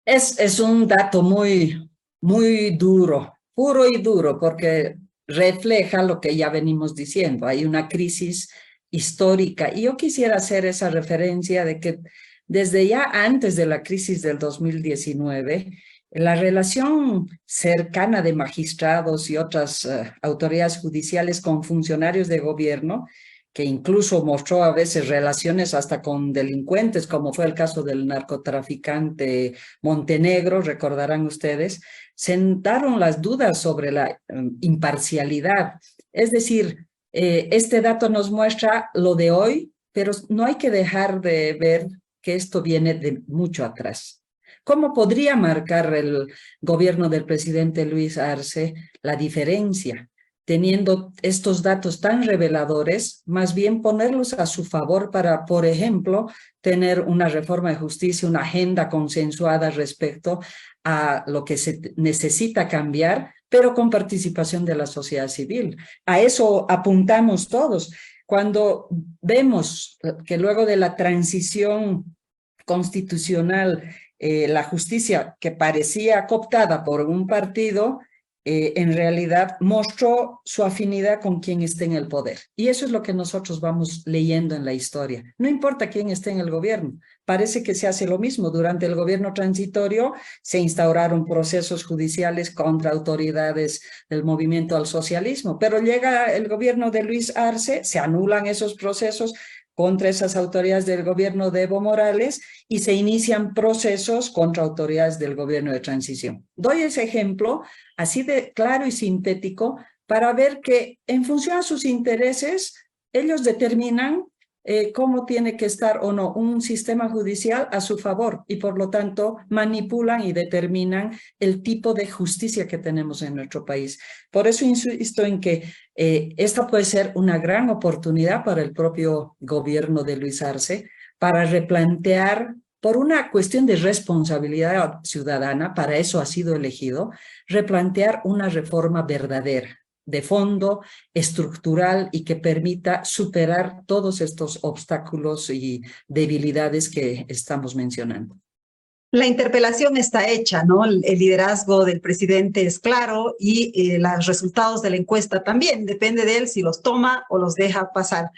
Speaker 2: Es un dato muy duro, puro y duro, porque refleja lo que ya venimos diciendo. Hay una crisis histórica, y yo quisiera hacer esa referencia de que desde ya antes de la crisis del 2019, la relación cercana de magistrados y otras autoridades judiciales con funcionarios de gobierno, que incluso mostró a veces relaciones hasta con delincuentes, como fue el caso del narcotraficante Montenegro, recordarán ustedes, sentaron las dudas sobre la imparcialidad. Es decir, este dato nos muestra lo de hoy, pero no hay que dejar de ver que esto viene de mucho atrás. ¿Cómo podría marcar el gobierno del presidente Luis Arce la diferencia? Teniendo estos datos tan reveladores, más bien ponerlos a su favor para, por ejemplo, tener una reforma de justicia, una agenda consensuada respecto a lo que se necesita cambiar, pero con participación de la sociedad civil. A eso apuntamos todos. Cuando vemos que luego de la transición constitucional, la justicia que parecía cooptada por un partido, en realidad mostró su afinidad con quien esté en el poder. Y eso es lo que nosotros vamos leyendo en la historia. No importa quién esté en el gobierno, parece que se hace lo mismo. Durante el gobierno transitorio se instauraron procesos judiciales contra autoridades del movimiento al socialismo, pero llega el gobierno de Luis Arce, se anulan esos procesos contra esas autoridades del gobierno de Evo Morales y se inician procesos contra autoridades del gobierno de transición. Doy ese ejemplo así de claro y sintético para ver que en función a sus intereses ellos determinan cómo tiene que estar o no un sistema judicial a su favor, y por lo tanto manipulan y determinan el tipo de justicia que tenemos en nuestro país. Por eso insisto en que esta puede ser una gran oportunidad para el propio gobierno de Luis Arce para replantear por una cuestión de responsabilidad ciudadana, para eso ha sido elegido, replantear una reforma verdadera, de fondo, estructural y que permita superar todos estos obstáculos y debilidades que estamos mencionando.
Speaker 1: La interpelación está hecha, ¿no? El liderazgo del presidente es claro y los resultados de la encuesta también. Depende de él si los toma o los deja pasar.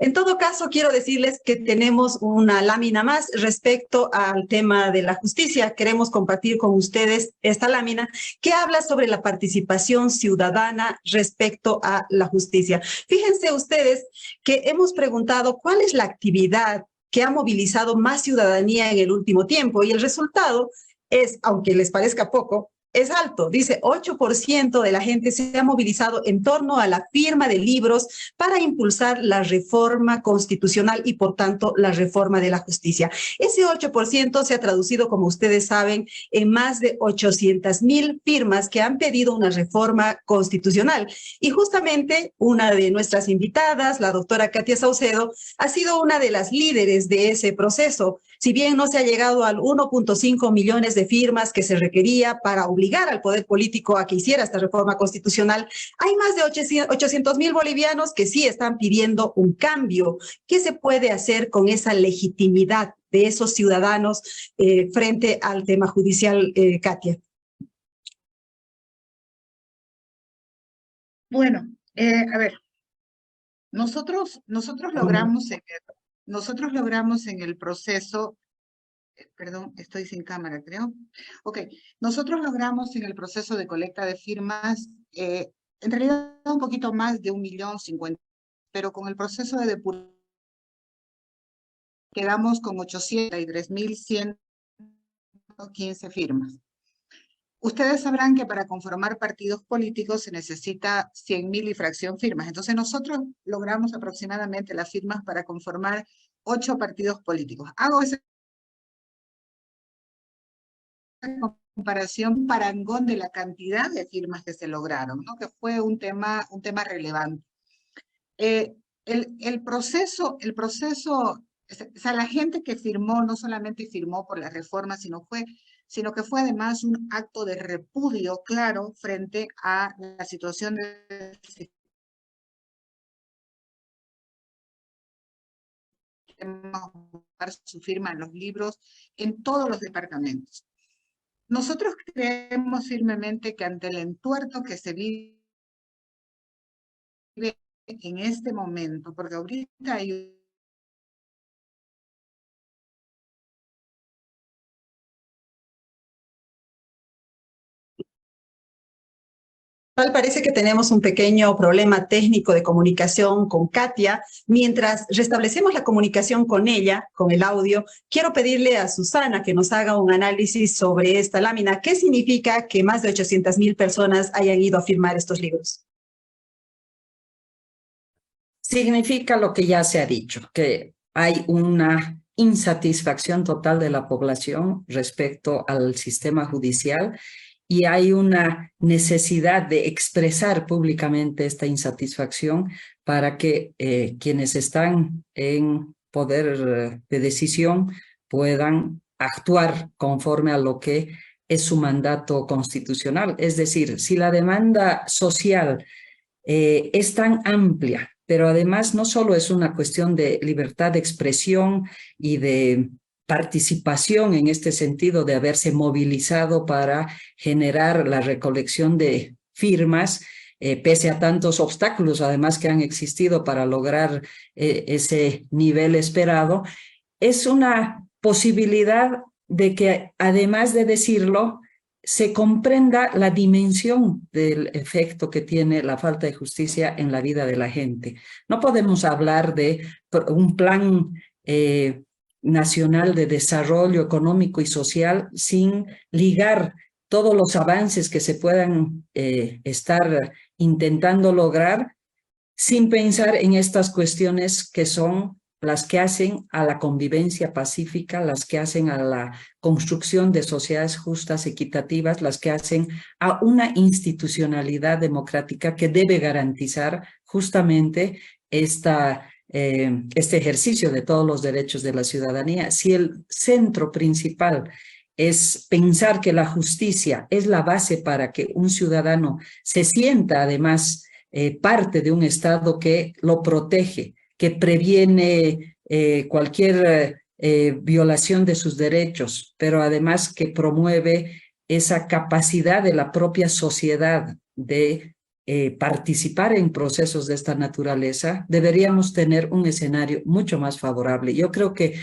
Speaker 1: En todo caso, quiero decirles que tenemos una lámina más respecto al tema de la justicia. Queremos compartir con ustedes esta lámina que habla sobre la participación ciudadana respecto a la justicia. Fíjense ustedes que hemos preguntado cuál es la actividad que ha movilizado más ciudadanía en el último tiempo y el resultado es, aunque les parezca poco, es alto. Dice 8% de la gente se ha movilizado en torno a la firma de libros para impulsar la reforma constitucional y por tanto la reforma de la justicia. Ese 8% se ha traducido, como ustedes saben, en más de 800,000 firmas que han pedido una reforma constitucional. Y justamente una de nuestras invitadas, la doctora Katia Saucedo, ha sido una de las líderes de ese proceso. Si bien no se ha llegado al 1.5 millones de firmas que se requería para obligar al poder político a que hiciera esta reforma constitucional, hay más de 800,000 bolivianos que sí están pidiendo un cambio. ¿Qué se puede hacer con esa legitimidad de esos ciudadanos frente al tema judicial, Katia?
Speaker 4: Bueno, a ver, nosotros logramos en el proceso, perdón, estoy sin cámara, creo. Ok, nosotros logramos en el proceso de colecta de firmas, en realidad un poquito más de 1.050.000, pero con el proceso de depuración quedamos con 803.115 firmas. Ustedes sabrán que para conformar partidos políticos se necesita 100.000 y fracción firmas. Entonces nosotros logramos aproximadamente las firmas para conformar 8 partidos políticos. Hago esa comparación parangón de la cantidad de firmas que se lograron, ¿no? Que fue un tema relevante. El proceso, o sea, la gente que firmó no solamente firmó por la reforma, sino que fue además un acto de repudio claro frente a la situación de su firma en los libros en todos los departamentos. Nosotros creemos firmemente que ante el entuerto que se vive en este momento, porque ahorita hay
Speaker 1: Parece que tenemos un pequeño problema técnico de comunicación con Katia. Mientras restablecemos la comunicación con ella, con el audio, quiero pedirle a Susana que nos haga un análisis sobre esta lámina. ¿Qué significa que más de 800,000 personas hayan ido a firmar estos libros?
Speaker 2: Significa lo que ya se ha dicho, que hay una insatisfacción total de la población respecto al sistema judicial y hay una necesidad de expresar públicamente esta insatisfacción para que quienes están en poder de decisión puedan actuar conforme a lo que es su mandato constitucional. Es decir, si la demanda social es tan amplia, pero además no solo es una cuestión de libertad de expresión y de participación en este sentido de haberse movilizado para generar la recolección de firmas, pese a tantos obstáculos además que han existido para lograr ese nivel esperado, es una posibilidad de que además de decirlo, se comprenda la dimensión del efecto que tiene la falta de justicia en la vida de la gente. No podemos hablar de un plan nacional de desarrollo económico y social sin ligar todos los avances que se puedan estar intentando lograr sin pensar en estas cuestiones que son las que hacen a la convivencia pacífica, las que hacen a la construcción de sociedades justas, equitativas, las que hacen a una institucionalidad democrática que debe garantizar justamente esta este ejercicio de todos los derechos de la ciudadanía, si el centro principal es pensar que la justicia es la base para que un ciudadano se sienta además parte de un Estado que lo protege, que previene cualquier violación de sus derechos, pero además que promueve esa capacidad de la propia sociedad de participar en procesos de esta naturaleza, deberíamos tener un escenario mucho más favorable. Yo creo que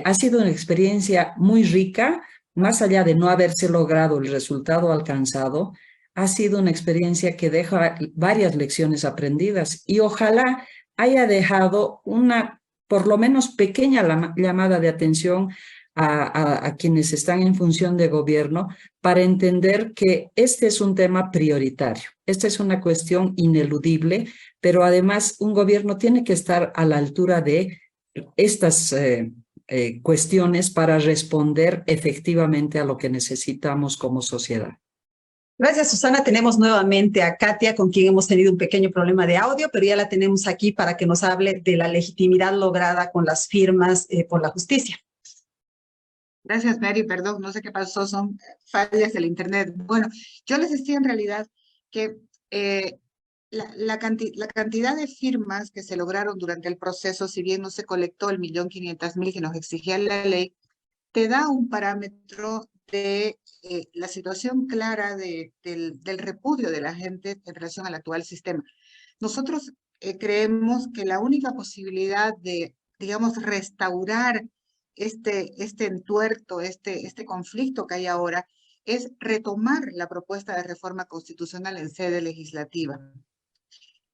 Speaker 2: ha sido una experiencia muy rica, más allá de no haberse logrado el resultado alcanzado, ha sido una experiencia que deja varias lecciones aprendidas y ojalá haya dejado una, por lo menos pequeña llamada de atención a quienes están en función de gobierno para entender que este es un tema prioritario. Esta es una cuestión ineludible, pero además un gobierno tiene que estar a la altura de estas cuestiones para responder efectivamente a lo que necesitamos como sociedad.
Speaker 1: Gracias, Susana. Tenemos nuevamente a Katia, con quien hemos tenido un pequeño problema de audio, pero ya la tenemos aquí para que nos hable de la legitimidad lograda con las firmas por la justicia.
Speaker 4: Gracias, Mary. Perdón, no sé qué pasó, son fallas del internet. Bueno, yo les decía en realidad que la cantidad de firmas que se lograron durante el proceso, si bien no se colectó el 1.500.000 que nos exigía la ley, te da un parámetro de la situación clara del repudio de la gente en relación al actual sistema. Nosotros creemos que la única posibilidad de, digamos, restaurar este entuerto, este conflicto que hay ahora, es retomar la propuesta de reforma constitucional en sede legislativa.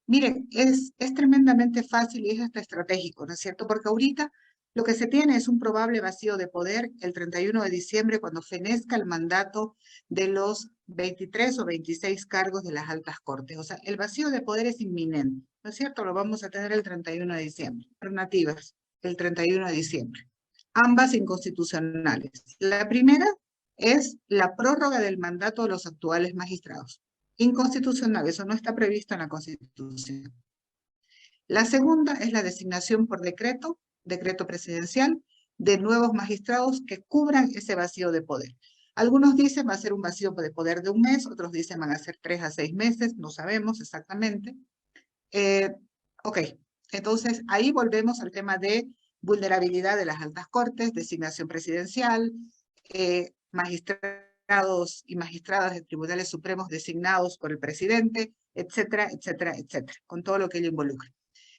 Speaker 4: Miren, es tremendamente fácil y es hasta estratégico, ¿no es cierto? Porque ahorita lo que se tiene es un probable vacío de poder el 31 de diciembre cuando fenezca el mandato de los 23 o 26 cargos de las altas cortes. O sea, el vacío de poder es inminente, ¿no es cierto? Lo vamos a tener el 31 de diciembre. Alternativas, el 31 de diciembre. Ambas inconstitucionales. La primera es la prórroga del mandato de los actuales magistrados. Inconstitucional, eso no está previsto en la Constitución. La segunda es la designación por decreto presidencial, de nuevos magistrados que cubran ese vacío de poder. Algunos dicen va a ser un vacío de poder de un mes, otros dicen van a ser 3 a 6 meses, no sabemos exactamente. Ok, entonces ahí volvemos al tema de vulnerabilidad de las altas cortes, designación presidencial, magistrados y magistradas de tribunales supremos designados por el presidente, etcétera, etcétera, etcétera, con todo lo que ello involucra.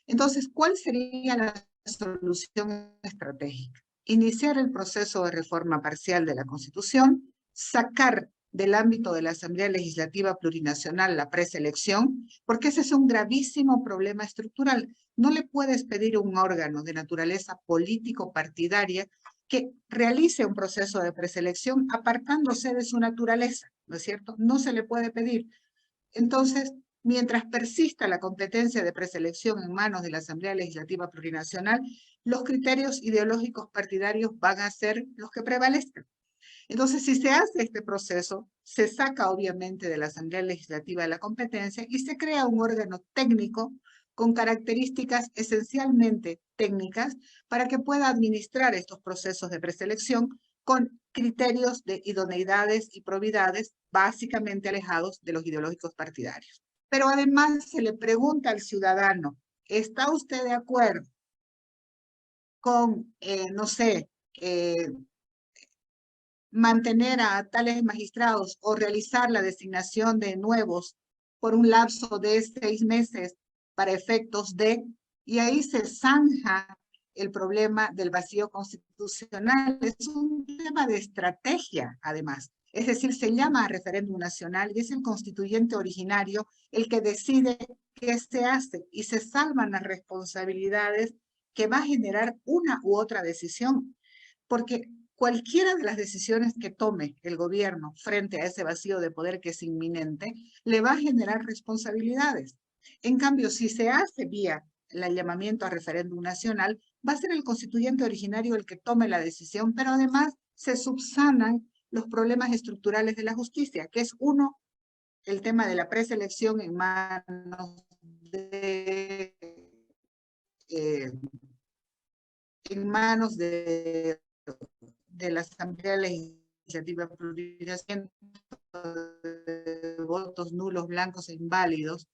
Speaker 4: Entonces, ¿cuál sería la solución estratégica? Iniciar el proceso de reforma parcial de la Constitución, sacar del ámbito de la Asamblea Legislativa Plurinacional la preselección, porque ese es un gravísimo problema estructural. No le puedes pedir a un órgano de naturaleza político-partidaria que realice un proceso de preselección apartándose de su naturaleza, ¿no es cierto? No se le puede pedir. Entonces, mientras persista la competencia de preselección en manos de la Asamblea Legislativa Plurinacional, los criterios ideológicos partidarios van a ser los que prevalezcan. Entonces, si se hace este proceso, se saca obviamente de la Asamblea Legislativa de la competencia y se crea un órgano técnico con características esencialmente técnicas para que pueda administrar estos procesos de preselección con criterios de idoneidades y probidades básicamente alejados de los ideológicos partidarios. Pero además se le pregunta al ciudadano, ¿está usted de acuerdo con, no sé, mantener a tales magistrados o realizar la designación de nuevos por un lapso de 6 meses para efectos de, y ahí se zanja el problema del vacío constitucional? Es un tema de estrategia, además. Es decir, se llama a referéndum nacional y es el constituyente originario el que decide qué se hace y se salvan las responsabilidades que va a generar una u otra decisión. Porque cualquiera de las decisiones que tome el gobierno frente a ese vacío de poder que es inminente, le va a generar responsabilidades. En cambio, si se hace vía el llamamiento a referéndum nacional, va a ser el constituyente originario el que tome la decisión, pero además se subsanan los problemas estructurales de la justicia, que es uno, el tema de la preselección en manos de en manos de la Asamblea Legislativa Plurinacional, de votos nulos, blancos e inválidos,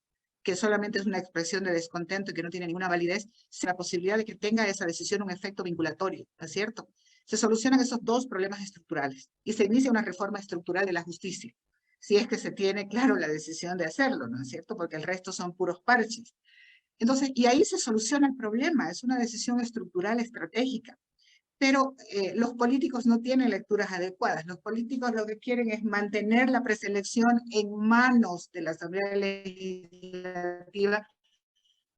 Speaker 4: que solamente es una expresión de descontento y que no tiene ninguna validez, la posibilidad de que tenga esa decisión un efecto vinculatorio, ¿no es cierto? Se solucionan esos dos problemas estructurales y se inicia una reforma estructural de la justicia, si es que se tiene, claro, la decisión de hacerlo, ¿no es cierto? Porque el resto son puros parches. Entonces, y ahí se soluciona el problema, es una decisión estructural estratégica. Pero los políticos no tienen lecturas adecuadas. Los políticos lo que quieren es mantener la preselección en manos de la Asamblea Legislativa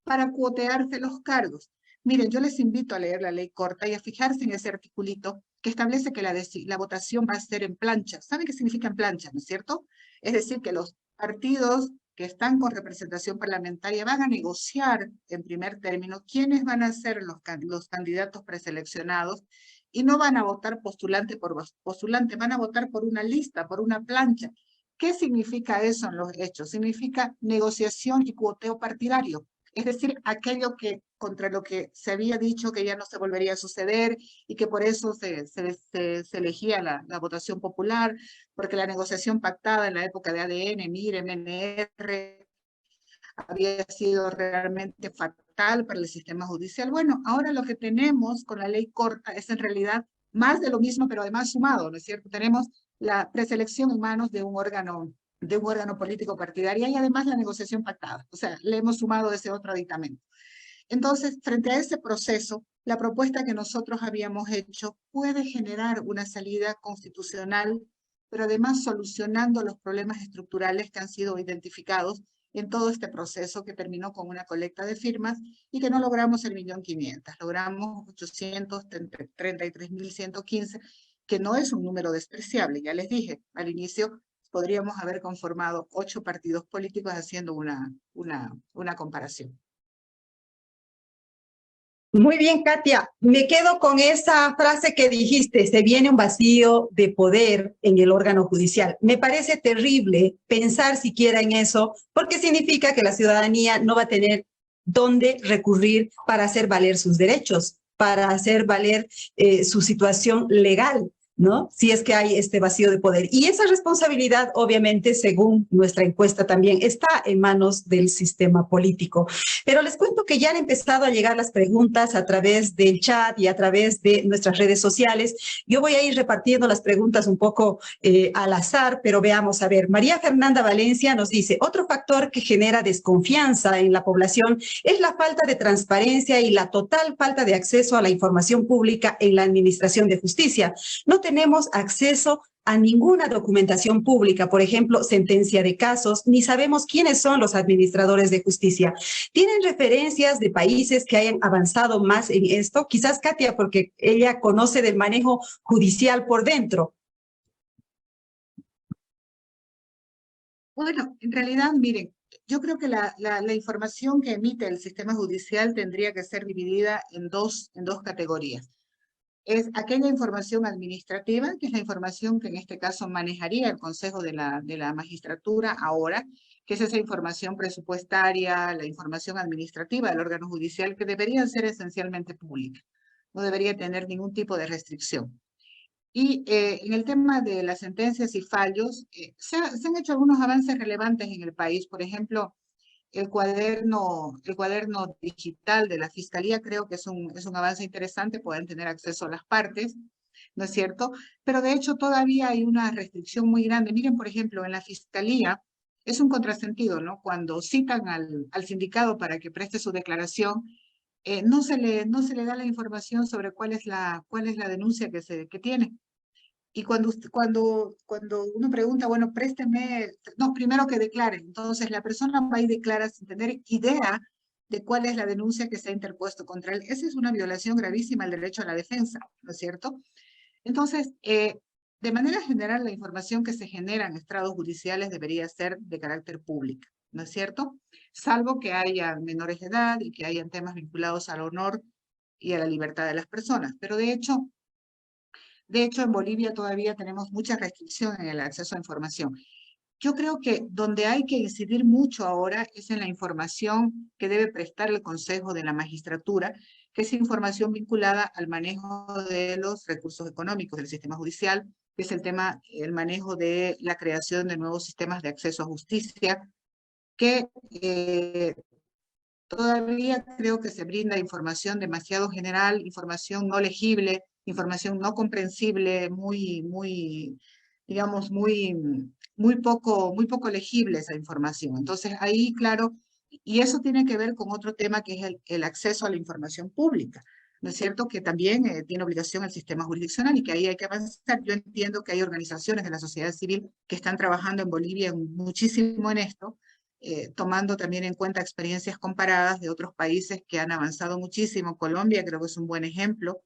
Speaker 4: para cuotearse los cargos. Miren, yo les invito a leer la ley corta y a fijarse en ese articulito que establece que la votación va a ser en plancha. ¿Saben qué significa en plancha, no es cierto? Es decir, que los partidos que están con representación parlamentaria van a negociar en primer término quiénes van a ser los candidatos preseleccionados y no van a votar postulante por postulante, van a votar por una lista, por una plancha. ¿Qué significa eso en los hechos? Significa negociación y cuoteo partidario. Es decir, aquello que contra lo que se había dicho que ya no se volvería a suceder y que por eso se elegía la votación popular, porque la negociación pactada en la época de ADN, MIR, MNR, había sido realmente fatal para el sistema judicial. Bueno, ahora lo que tenemos con la ley corta es en realidad más de lo mismo, pero además sumado, ¿no es cierto? Tenemos la preselección en manos de un órgano político partidario y además la negociación pactada. O sea, le hemos sumado ese otro aditamento. Entonces, frente a ese proceso, la propuesta que nosotros habíamos hecho puede generar una salida constitucional, pero además solucionando los problemas estructurales que han sido identificados en todo este proceso que terminó con una colecta de firmas y que no logramos el 1.500.000, logramos 833.115, que no es un número despreciable. Ya les dije al inicio, podríamos haber conformado 8 partidos políticos haciendo una comparación.
Speaker 1: Muy bien, Katia. Me quedo con esa frase que dijiste, se viene un vacío de poder en el órgano judicial. Me parece terrible pensar siquiera en eso, porque significa que la ciudadanía no va a tener dónde recurrir para hacer valer sus derechos, para hacer valer su situación legal, ¿no? Si es que hay este vacío de poder. Y esa responsabilidad, obviamente, según nuestra encuesta también, está en manos del sistema político. Pero les cuento que ya han empezado a llegar las preguntas a través del chat y a través de nuestras redes sociales. Yo voy a ir repartiendo las preguntas un poco al azar, pero veamos, a ver, María Fernanda Valencia nos dice, otro factor que genera desconfianza en la población es la falta de transparencia y la total falta de acceso a la información pública en la administración de justicia. No tenemos acceso a ninguna documentación pública, por ejemplo, sentencia de casos, ni sabemos quiénes son los administradores de justicia. ¿Tienen referencias de países que hayan avanzado más en esto? Quizás Katia, porque ella conoce del manejo judicial por dentro.
Speaker 4: Bueno, en realidad, miren, yo creo que la información que emite el sistema judicial tendría que ser dividida en dos categorías. Es aquella información administrativa, que es la información que en este caso manejaría el Consejo de la Magistratura ahora, que es esa información presupuestaria, la información administrativa del órgano judicial, que debería ser esencialmente pública. No debería tener ningún tipo de restricción. Y en el tema de las sentencias y fallos, se han hecho algunos avances relevantes en el país. Por ejemplo, el cuaderno digital de la Fiscalía creo que es un avance interesante, pueden tener acceso a las partes, ¿no es cierto? Pero de hecho todavía hay una restricción muy grande. Miren, por ejemplo, en la Fiscalía es un contrasentido, ¿no? Cuando citan al sindicado para que preste su declaración, no se le da la información sobre cuál es la denuncia que tiene. Y cuando uno pregunta, bueno, présteme, no, primero que declare. Entonces la persona va y declara sin tener idea de cuál es la denuncia que se ha interpuesto contra él. Esa es una violación gravísima al derecho a la defensa, ¿no es cierto? Entonces, de manera general, la información que se genera en estrados judiciales debería ser de carácter público, ¿no es cierto? Salvo que haya menores de edad y que hayan temas vinculados al honor y a la libertad de las personas. Pero de hecho, en Bolivia todavía tenemos mucha restricción en el acceso a información. Yo creo que donde hay que incidir mucho ahora es en la información que debe prestar el Consejo de la Magistratura, que es información vinculada al manejo de los recursos económicos del sistema judicial, que es el manejo de la creación de nuevos sistemas de acceso a justicia, que todavía creo que se brinda información demasiado general, información no legible, información no comprensible, digamos, muy poco legible esa información. Entonces ahí, claro, y eso tiene que ver con otro tema que es el acceso a la información pública. ¿No es cierto? Que también tiene obligación el sistema jurisdiccional y que ahí hay que avanzar. Yo entiendo que hay organizaciones de la sociedad civil que están trabajando en Bolivia muchísimo en esto, tomando también en cuenta experiencias comparadas de otros países que han avanzado muchísimo. Colombia creo que es un buen ejemplo.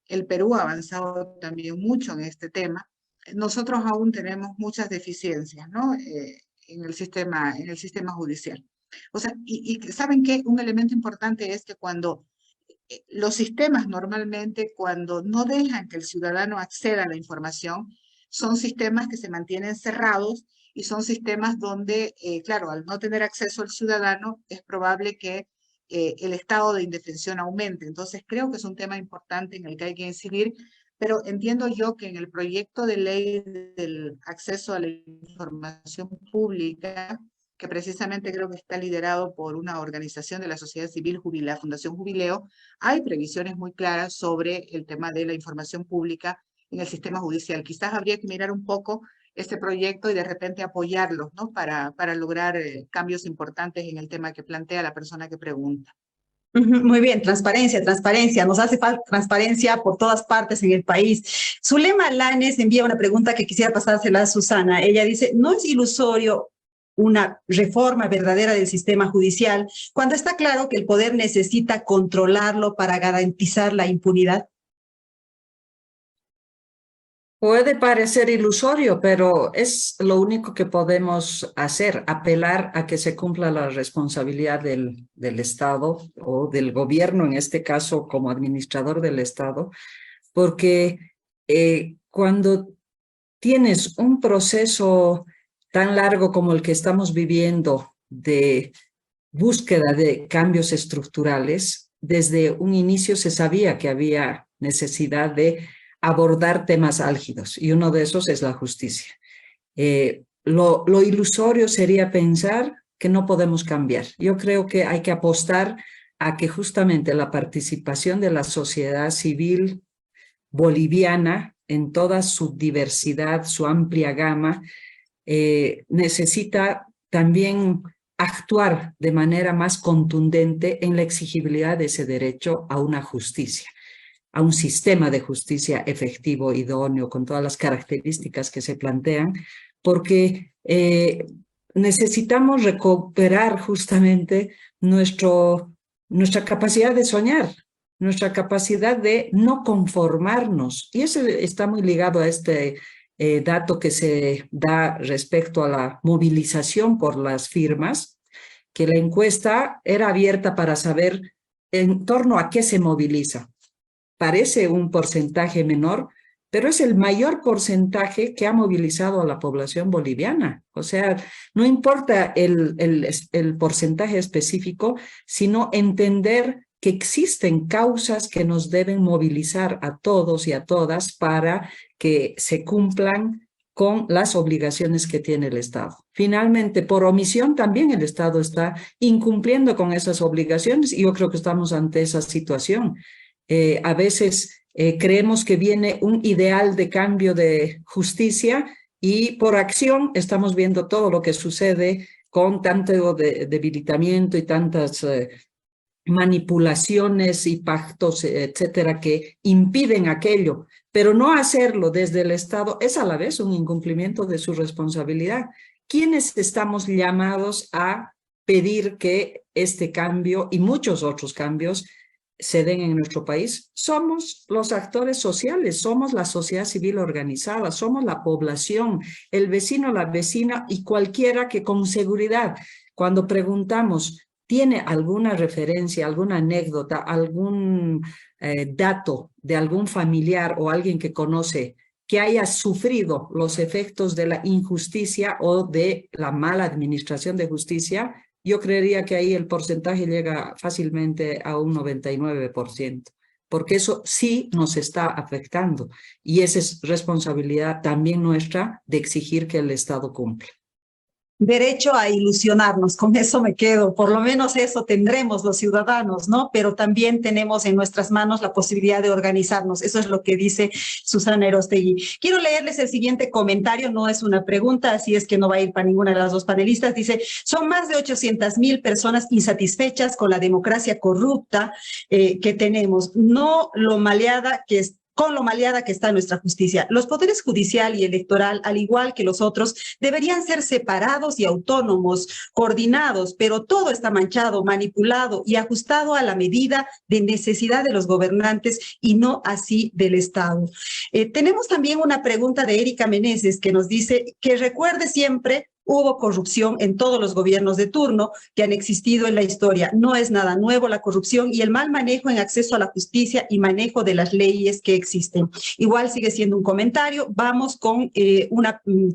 Speaker 4: El Perú ha avanzado también mucho en este tema. Nosotros aún tenemos muchas deficiencias, ¿no? En el sistema judicial. O sea, y ¿saben qué? Un elemento importante es que cuando los sistemas normalmente, cuando no dejan que el ciudadano acceda a la información, son sistemas que se mantienen cerrados y son sistemas donde, claro, al no tener acceso el ciudadano, es probable que el estado de indefensión aumente. Entonces, creo que es un tema importante en el que hay que incidir, pero entiendo yo que en el proyecto de ley del acceso a la información pública, que precisamente creo que está liderado por una organización de la sociedad civil, la Fundación Jubileo, hay previsiones muy claras sobre el tema de la información pública en el sistema judicial. Quizás habría que mirar un poco este proyecto y de repente apoyarlo, ¿no? Para lograr cambios importantes en el tema que plantea la persona que pregunta.
Speaker 1: Muy bien, transparencia, transparencia. Nos hace falta transparencia por todas partes en el país. Zulema Lanes envía una pregunta que quisiera pasársela a Susana. Ella dice, ¿no es ilusorio una reforma verdadera del sistema judicial cuando está claro que el poder necesita controlarlo para garantizar la impunidad?
Speaker 2: Puede parecer ilusorio, pero es lo único que podemos hacer, apelar a que se cumpla la responsabilidad del Estado o del gobierno, en este caso como administrador del Estado, porque cuando tienes un proceso tan largo como el que estamos viviendo de búsqueda de cambios estructurales, desde un inicio se sabía que había necesidad de abordar temas álgidos, y uno de esos es la justicia. Lo ilusorio sería pensar que no podemos cambiar. Yo creo que hay que apostar a que justamente la participación de la sociedad civil boliviana en toda su diversidad, su amplia gama, necesita también actuar de manera más contundente en la exigibilidad de ese derecho a una justicia, a un sistema de justicia efectivo, idóneo, con todas las características que se plantean, porque necesitamos recuperar justamente nuestra capacidad de soñar, nuestra capacidad de no conformarnos. Y eso está muy ligado a este dato que se da respecto a la movilización por las firmas, que la encuesta era abierta para saber en torno a qué se moviliza. Parece un porcentaje menor, pero es el mayor porcentaje que ha movilizado a la población boliviana. O sea, no importa el porcentaje específico, sino entender que existen causas que nos deben movilizar a todos y a todas para que se cumplan con las obligaciones que tiene el Estado. Finalmente, por omisión, también el Estado está incumpliendo con esas obligaciones y yo creo que estamos ante esa situación. A veces creemos que viene un ideal de cambio de justicia y por acción estamos viendo todo lo que sucede con tanto debilitamiento y tantas manipulaciones y pactos, etcétera, que impiden aquello. Pero no hacerlo desde el Estado es a la vez un incumplimiento de su responsabilidad. ¿Quiénes estamos llamados a pedir que este cambio y muchos otros cambios se den en nuestro país? Somos los actores sociales, somos la sociedad civil organizada, somos la población, el vecino, la vecina y cualquiera que con seguridad, cuando preguntamos, ¿tiene alguna referencia, alguna anécdota, algún dato de algún familiar o alguien que conoce que haya sufrido los efectos de la injusticia o de la mala administración de justicia, yo creería que ahí el porcentaje llega fácilmente a un 99%, porque eso sí nos está afectando y esa es responsabilidad también nuestra de exigir que el Estado cumpla.
Speaker 1: Derecho a ilusionarnos, con eso me quedo, por lo menos eso tendremos los ciudadanos, ¿no? Pero también tenemos en nuestras manos la posibilidad de organizarnos, eso es lo que dice Susana Erostegui. Quiero leerles el siguiente comentario, no es una pregunta, así es que no va a ir para ninguna de las dos panelistas, dice, son más de 800,000 personas insatisfechas con la democracia corrupta que tenemos, no lo maleada que es con lo maleada que está nuestra justicia. Los poderes judicial y electoral, al igual que los otros, deberían ser separados y autónomos, coordinados, pero todo está manchado, manipulado y ajustado a la medida de necesidad de los gobernantes y no así del Estado. Tenemos también una pregunta de Erika Meneses que nos dice que recuerde siempre hubo corrupción en todos los gobiernos de turno que han existido en la historia. No es nada nuevo la corrupción y el mal manejo en acceso a la justicia y manejo de las leyes que existen. Igual sigue siendo un comentario. Vamos con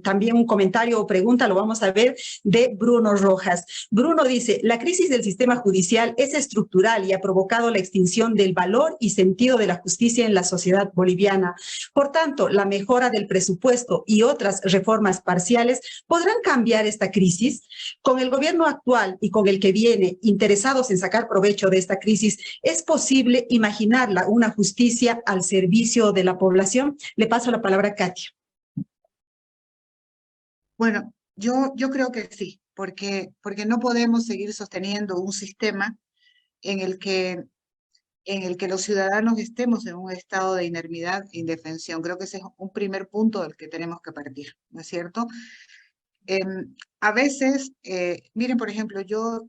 Speaker 1: también un comentario o pregunta, lo vamos a ver, de Bruno Rojas. Bruno dice, la crisis del sistema judicial es estructural y ha provocado la extinción del valor y sentido de la justicia en la sociedad boliviana. Por tanto, la mejora del presupuesto y otras reformas parciales podrán cambiar esta crisis. Con el gobierno actual y con el que viene, interesados en sacar provecho de esta crisis, ¿es posible imaginarla una justicia al servicio de la población? Le paso la palabra a Katia.
Speaker 4: Bueno, yo creo que sí, porque no podemos seguir sosteniendo un sistema en el que los ciudadanos estemos en un estado de inermidad e indefensión. Creo que ese es un primer punto del que tenemos que partir, ¿no es cierto? A veces, miren, por ejemplo, yo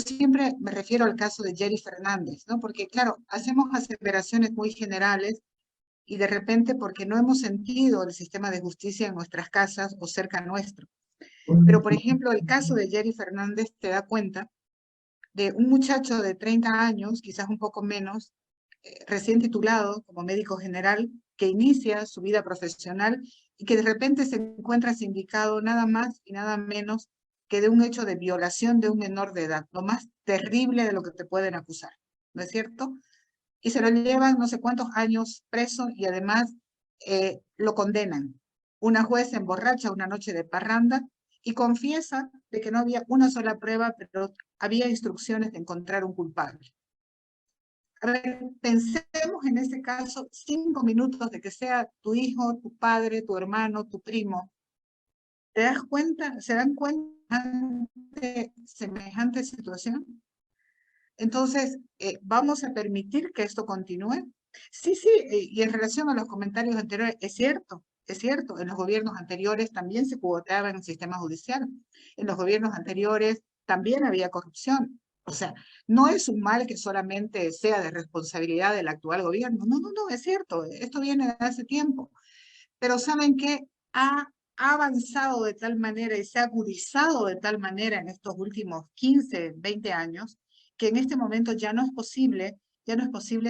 Speaker 4: siempre me refiero al caso de Jerry Fernández, ¿no? Porque, claro, hacemos aseveraciones muy generales y de repente porque no hemos sentido el sistema de justicia en nuestras casas o cerca nuestro. Pero, por ejemplo, el caso de Jerry Fernández te da cuenta de un muchacho de 30 años, quizás un poco menos, recién titulado como médico general, que inicia su vida profesional y que de repente se encuentra sindicado nada más y nada menos que de un hecho de violación de un menor de edad, lo más terrible de lo que te pueden acusar, ¿no es cierto? Y se lo llevan no sé cuántos años preso y además lo condenan. Una juez se emborracha una noche de parranda y confiesa de que no había una sola prueba, pero había instrucciones de encontrar un culpable. A ver, pensemos en ese caso 5 minutos de que sea tu hijo, tu padre, tu hermano, tu primo. ¿Te das cuenta? ¿Se dan cuenta de semejante situación? Entonces, ¿vamos a permitir que esto continúe? Sí, y en relación a los comentarios anteriores, es cierto, en los gobiernos anteriores también se cuoteaba en el sistema judicial, en los gobiernos anteriores también había corrupción. O sea, no es un mal que solamente sea de responsabilidad del actual gobierno, no, es cierto, esto viene de hace tiempo. Pero ¿saben qué? Ha avanzado de tal manera y se ha agudizado de tal manera en estos últimos 15, 20 años, que en este momento ya no es posible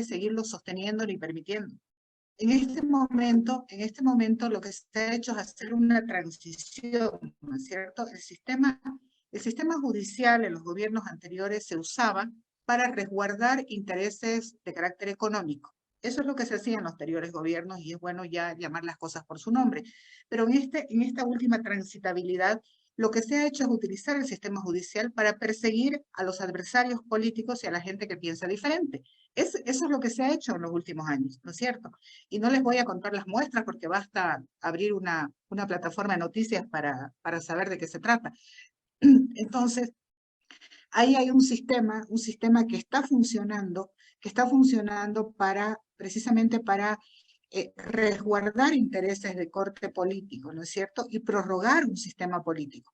Speaker 4: seguirlo sosteniendo ni permitiendo. En este momento lo que se ha hecho es hacer una transición, ¿no es cierto? El sistema judicial en los gobiernos anteriores se usaba para resguardar intereses de carácter económico. Eso es lo que se hacía en los anteriores gobiernos y es bueno ya llamar las cosas por su nombre. Pero en esta última transitabilidad, lo que se ha hecho es utilizar el sistema judicial para perseguir a los adversarios políticos y a la gente que piensa diferente. Eso es lo que se ha hecho en los últimos años, ¿no es cierto? Y no les voy a contar las muestras porque basta abrir una plataforma de noticias para saber de qué se trata. Entonces, ahí hay un sistema que está funcionando precisamente para resguardar intereses de corte político, ¿no es cierto? Y prorrogar un sistema político.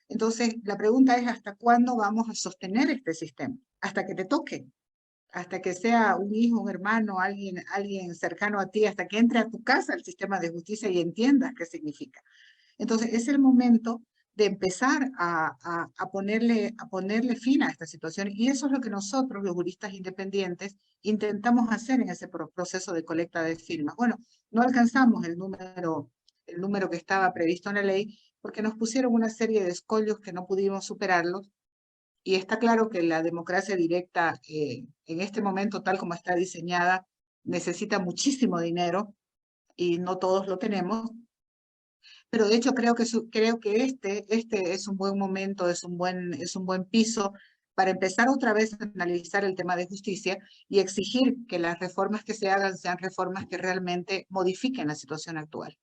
Speaker 4: Entonces, la pregunta es, ¿hasta cuándo vamos a sostener este sistema? Hasta que te toque, hasta que sea un hijo, un hermano, alguien cercano a ti, hasta que entre a tu casa el sistema de justicia y entiendas qué significa. Entonces, es el momento de empezar a ponerle fin a esta situación. Y eso es lo que nosotros, los juristas independientes, intentamos hacer en ese proceso de colecta de firmas. Bueno, no alcanzamos el número que estaba previsto en la ley, porque nos pusieron una serie de escollos que no pudimos superarlos. Y está claro que la democracia directa, en este momento, tal como está diseñada, necesita muchísimo dinero y no todos lo tenemos. Pero de hecho creo que este es un buen momento, es un buen piso para empezar otra vez a analizar el tema de justicia y exigir que las reformas que se hagan sean reformas que realmente modifiquen la situación actual.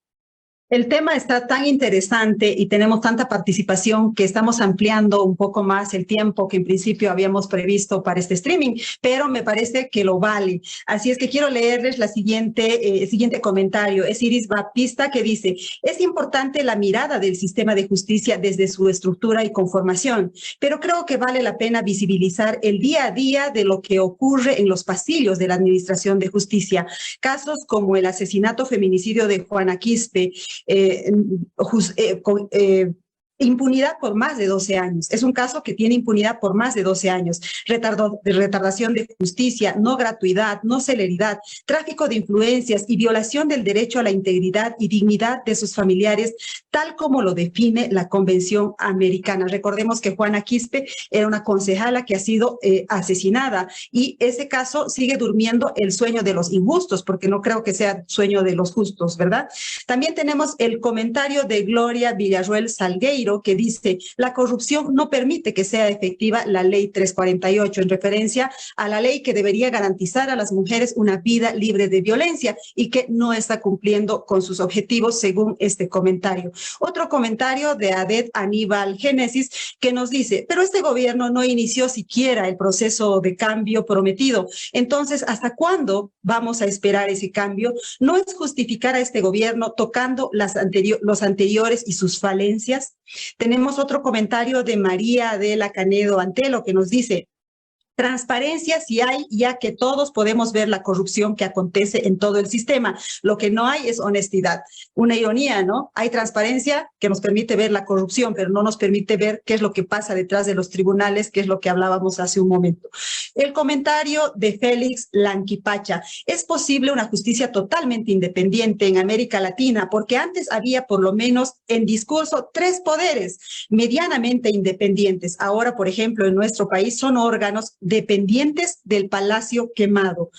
Speaker 1: El tema está tan interesante y tenemos tanta participación que estamos ampliando un poco más el tiempo que en principio habíamos previsto para este streaming, pero me parece que lo vale. Así es que quiero leerles el siguiente comentario. Es Iris Baptista, que dice: es importante la mirada del sistema de justicia desde su estructura y conformación, pero creo que vale la pena visibilizar el día a día de lo que ocurre en los pasillos de la Administración de Justicia. Casos como el asesinato feminicidio de Juana Quispe, impunidad por más de 12 años. Es un caso que tiene impunidad por más de 12 años. Retardación de justicia, no gratuidad, no celeridad, tráfico de influencias y violación del derecho a la integridad y dignidad de sus familiares, tal como lo define la Convención Americana. Recordemos que Juana Quispe era una concejala que ha sido asesinada, y ese caso sigue durmiendo el sueño de los injustos, porque no creo que sea sueño de los justos, ¿verdad? También tenemos el comentario de Gloria Villarruel Salgueiro, que dice: la corrupción no permite que sea efectiva la ley 348, en referencia a la ley que debería garantizar a las mujeres una vida libre de violencia y que no está cumpliendo con sus objetivos, según este comentario. Otro comentario de Adet Aníbal Génesis, que nos dice: pero este gobierno no inició siquiera el proceso de cambio prometido. Entonces, ¿hasta cuándo vamos a esperar ese cambio? ¿No es justificar a este gobierno tocando los anteriores y sus falencias? Tenemos otro comentario de María Adela Canedo Antelo, que nos dice: transparencia sí hay, ya que todos podemos ver la corrupción que acontece en todo el sistema. Lo que no hay es honestidad. Una ironía, ¿no? Hay transparencia que nos permite ver la corrupción, pero no nos permite ver qué es lo que pasa detrás de los tribunales, que es lo que hablábamos hace un momento. El comentario de Félix Lanquipacha: es posible una justicia totalmente independiente en América Latina, porque antes había, por lo menos en discurso, 3 poderes medianamente independientes. Ahora, por ejemplo, en nuestro país son órganos dependientes del Palacio Quemado.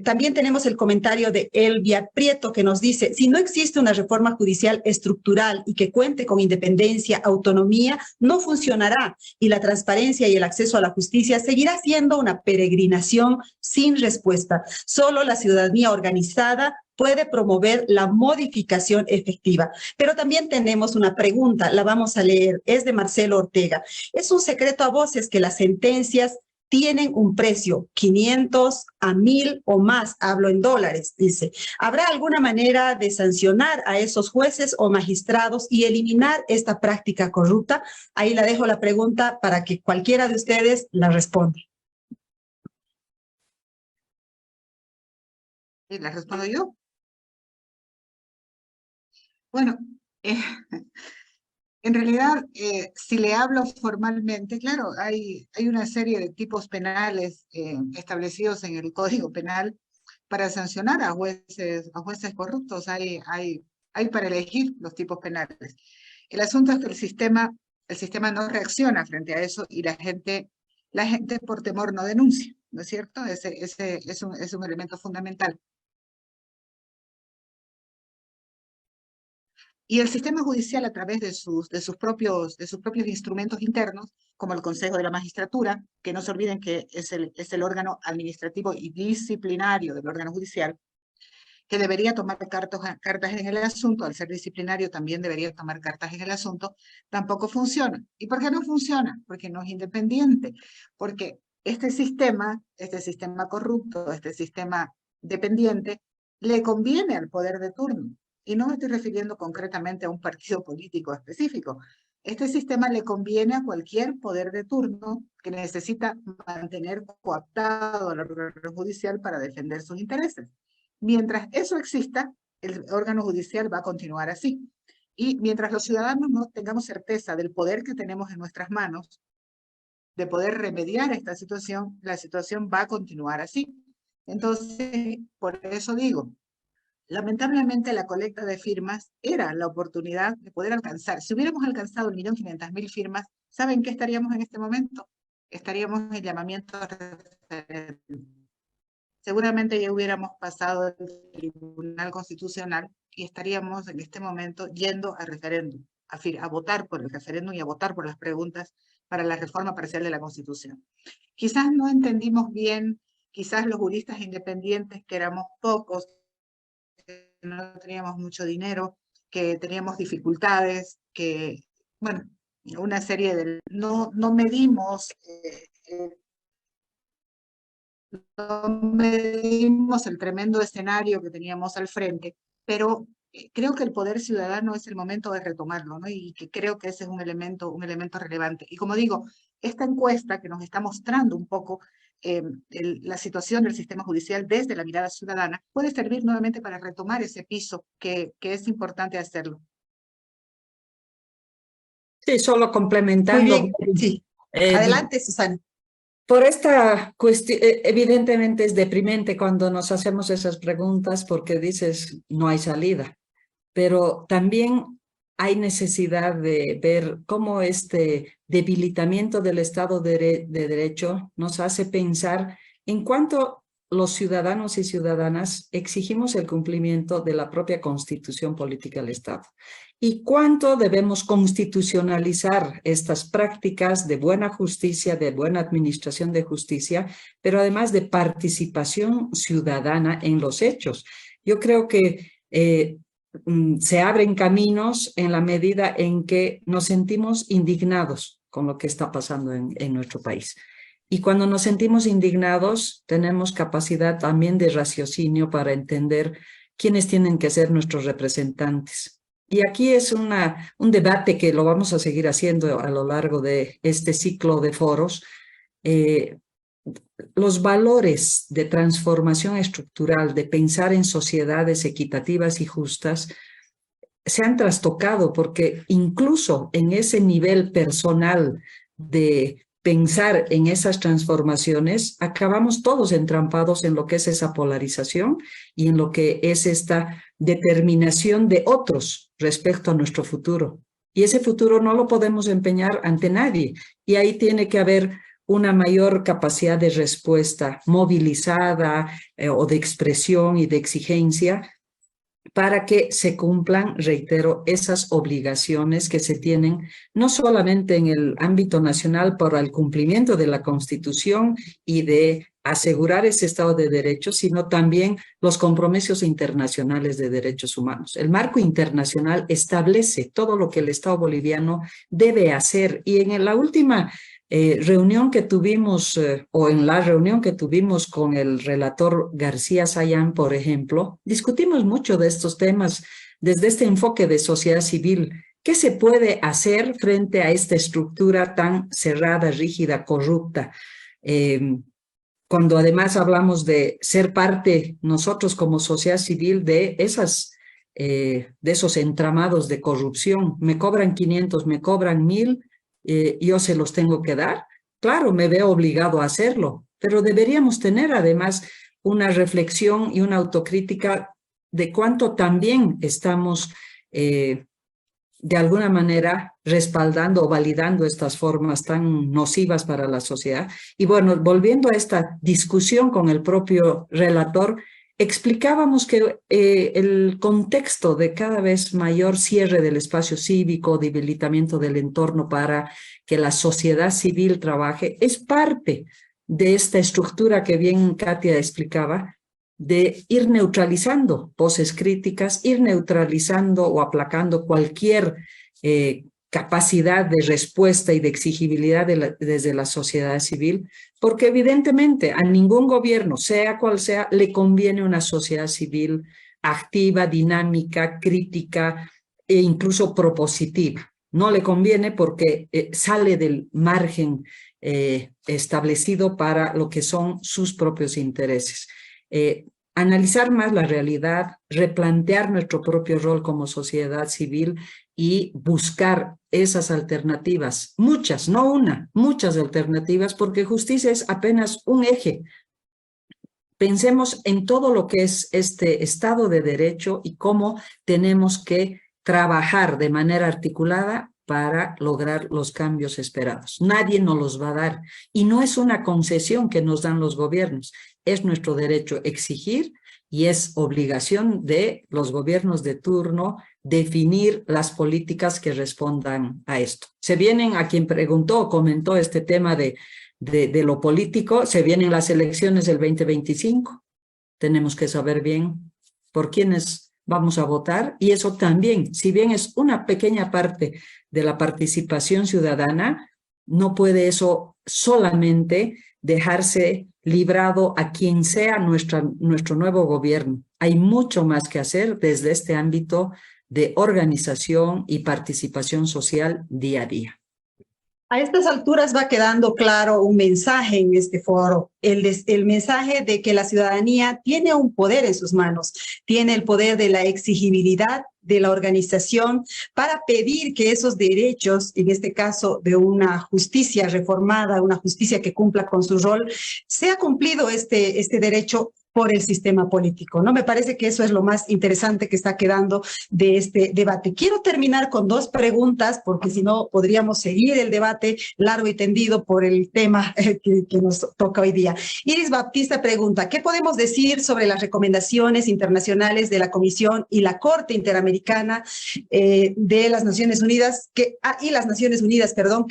Speaker 1: También tenemos el comentario de Elvia Prieto, que nos dice: si no existe una reforma judicial estructural y que cuente con independencia, autonomía, no funcionará, y la transparencia y el acceso a la justicia seguirá siendo una peregrinación sin respuesta. Solo la ciudadanía organizada puede promover la modificación efectiva. Pero también tenemos una pregunta, la vamos a leer, es de Marcelo Ortega. Es un secreto a voces que las sentencias tienen un precio, 500 a 1000 o más, hablo en dólares, dice. ¿Habrá alguna manera de sancionar a esos jueces o magistrados y eliminar esta práctica corrupta? Ahí la dejo la pregunta para que cualquiera de ustedes la responda.
Speaker 4: ¿Y la respondo yo? Bueno, en realidad, si le hablo formalmente, claro, hay una serie de tipos penales establecidos en el Código Penal para sancionar a jueces corruptos. Hay para elegir los tipos penales. El asunto es que el sistema no reacciona frente a eso, y la gente por temor no denuncia, ¿no es cierto? Ese es un elemento fundamental. Y el sistema judicial, a través de sus propios instrumentos internos, como el Consejo de la Magistratura, que no se olviden que es el órgano administrativo y disciplinario del órgano judicial, que debería tomar cartas en el asunto. Al ser disciplinario también debería tomar cartas en el asunto, tampoco funciona. ¿Y por qué no funciona? Porque no es independiente, porque este sistema corrupto, este sistema dependiente, le conviene al poder de turno. Y no me estoy refiriendo concretamente a un partido político específico. Este sistema le conviene a cualquier poder de turno que necesita mantener cooptado al órgano judicial para defender sus intereses. Mientras eso exista, el órgano judicial va a continuar así. Y mientras los ciudadanos no tengamos certeza del poder que tenemos en nuestras manos, de poder remediar esta situación, la situación va a continuar así. Entonces, por eso digo, lamentablemente la colecta de firmas era la oportunidad de poder alcanzar. Si hubiéramos alcanzado 1.500.000 firmas, ¿saben qué estaríamos en este momento? Estaríamos en llamamiento a referéndum. Seguramente ya hubiéramos pasado el Tribunal Constitucional y estaríamos en este momento yendo a referéndum, a votar por el referéndum y a votar por las preguntas para la reforma parcial de la Constitución. Quizás no entendimos bien, quizás los juristas independientes, que éramos pocos, que no teníamos mucho dinero, que teníamos dificultades, que, bueno, una serie de... No medimos el tremendo escenario que teníamos al frente, pero creo que el poder ciudadano es el momento de retomarlo, ¿no? Y que creo que ese es un elemento relevante. Y como digo, esta encuesta que nos está mostrando un poco la situación del sistema judicial desde la mirada ciudadana puede servir nuevamente para retomar ese piso que es importante hacerlo.
Speaker 2: Sí, solo complementando.
Speaker 1: Muy bien, sí. Adelante, Susana.
Speaker 2: Por esta cuestión, evidentemente es deprimente cuando nos hacemos esas preguntas porque dices no hay salida, pero también hay necesidad de ver cómo este debilitamiento del Estado de Derecho nos hace pensar en cuánto los ciudadanos y ciudadanas exigimos el cumplimiento de la propia Constitución Política del Estado y cuánto debemos constitucionalizar estas prácticas de buena justicia, de buena administración de justicia, pero además de participación ciudadana en los hechos. Yo creo que se abren caminos en la medida en que nos sentimos indignados con lo que está pasando en nuestro país. Y cuando nos sentimos indignados, tenemos capacidad también de raciocinio para entender quiénes tienen que ser nuestros representantes. Y aquí es un debate que lo vamos a seguir haciendo a lo largo de este ciclo de foros. Los valores de transformación estructural, de pensar en sociedades equitativas y justas, se han trastocado porque incluso en ese nivel personal de pensar en esas transformaciones, acabamos todos entrampados en lo que es esa polarización y en lo que es esta determinación de otros respecto a nuestro futuro. Y ese futuro no lo podemos empeñar ante nadie. Y ahí tiene que haber una mayor capacidad de respuesta movilizada o de expresión y de exigencia para que se cumplan, reitero, esas obligaciones que se tienen no solamente en el ámbito nacional para el cumplimiento de la Constitución y de asegurar ese Estado de Derecho, sino también los compromisos internacionales de derechos humanos. El marco internacional establece todo lo que el Estado boliviano debe hacer y en la última reunión que tuvimos, o en la reunión que tuvimos con el relator García Sayán, por ejemplo, discutimos mucho de estos temas desde este enfoque de sociedad civil. ¿Qué se puede hacer frente a esta estructura tan cerrada, rígida, corrupta? Cuando además hablamos de ser parte nosotros como sociedad civil de esos entramados de corrupción. Me cobran 500, me cobran 1.000, yo se los tengo que dar. Claro, me veo obligado a hacerlo, pero deberíamos tener además una reflexión y una autocrítica de cuánto también estamos de alguna manera respaldando o validando estas formas tan nocivas para la sociedad. Y bueno, volviendo a esta discusión con el propio relator, explicábamos que el contexto de cada vez mayor cierre del espacio cívico, debilitamiento del entorno para que la sociedad civil trabaje, es parte de esta estructura que bien Katia explicaba, de ir neutralizando voces críticas, ir neutralizando o aplacando cualquier capacidad de respuesta y de exigibilidad desde la sociedad civil, porque evidentemente a ningún gobierno, sea cual sea, le conviene una sociedad civil activa, dinámica, crítica e incluso propositiva. No le conviene porque sale del margen establecido para lo que son sus propios intereses. analizar más la realidad, replantear nuestro propio rol como sociedad civil y buscar esas alternativas, muchas, no una, muchas alternativas, porque justicia es apenas un eje. Pensemos en todo lo que es este Estado de Derecho y cómo tenemos que trabajar de manera articulada para lograr los cambios esperados. Nadie nos los va a dar y no es una concesión que nos dan los gobiernos, es nuestro derecho exigir y es obligación de los gobiernos de turno definir las políticas que respondan a esto. Se vienen, a quien preguntó o comentó este tema de lo político, se vienen las elecciones del 2025. Tenemos que saber bien por quiénes vamos a votar y eso también, si bien es una pequeña parte de la participación ciudadana, no puede eso solamente dejarse librado a quien sea nuestro nuevo gobierno. Hay mucho más que hacer desde este ámbito de organización y participación social día a día.
Speaker 1: A estas alturas va quedando claro un mensaje en este foro, el mensaje de que la ciudadanía tiene un poder en sus manos, tiene el poder de la exigibilidad de la organización para pedir que esos derechos, en este caso de una justicia reformada, una justicia que cumpla con su rol, sea cumplido este derecho por el sistema político, ¿no? Me parece que eso es lo más interesante que está quedando de este debate. Quiero terminar con dos preguntas, porque si no podríamos seguir el debate largo y tendido por el tema que nos toca hoy día. Iris Baptista pregunta, ¿qué podemos decir sobre las recomendaciones internacionales de la Comisión y la Corte Interamericana de las Naciones Unidas, que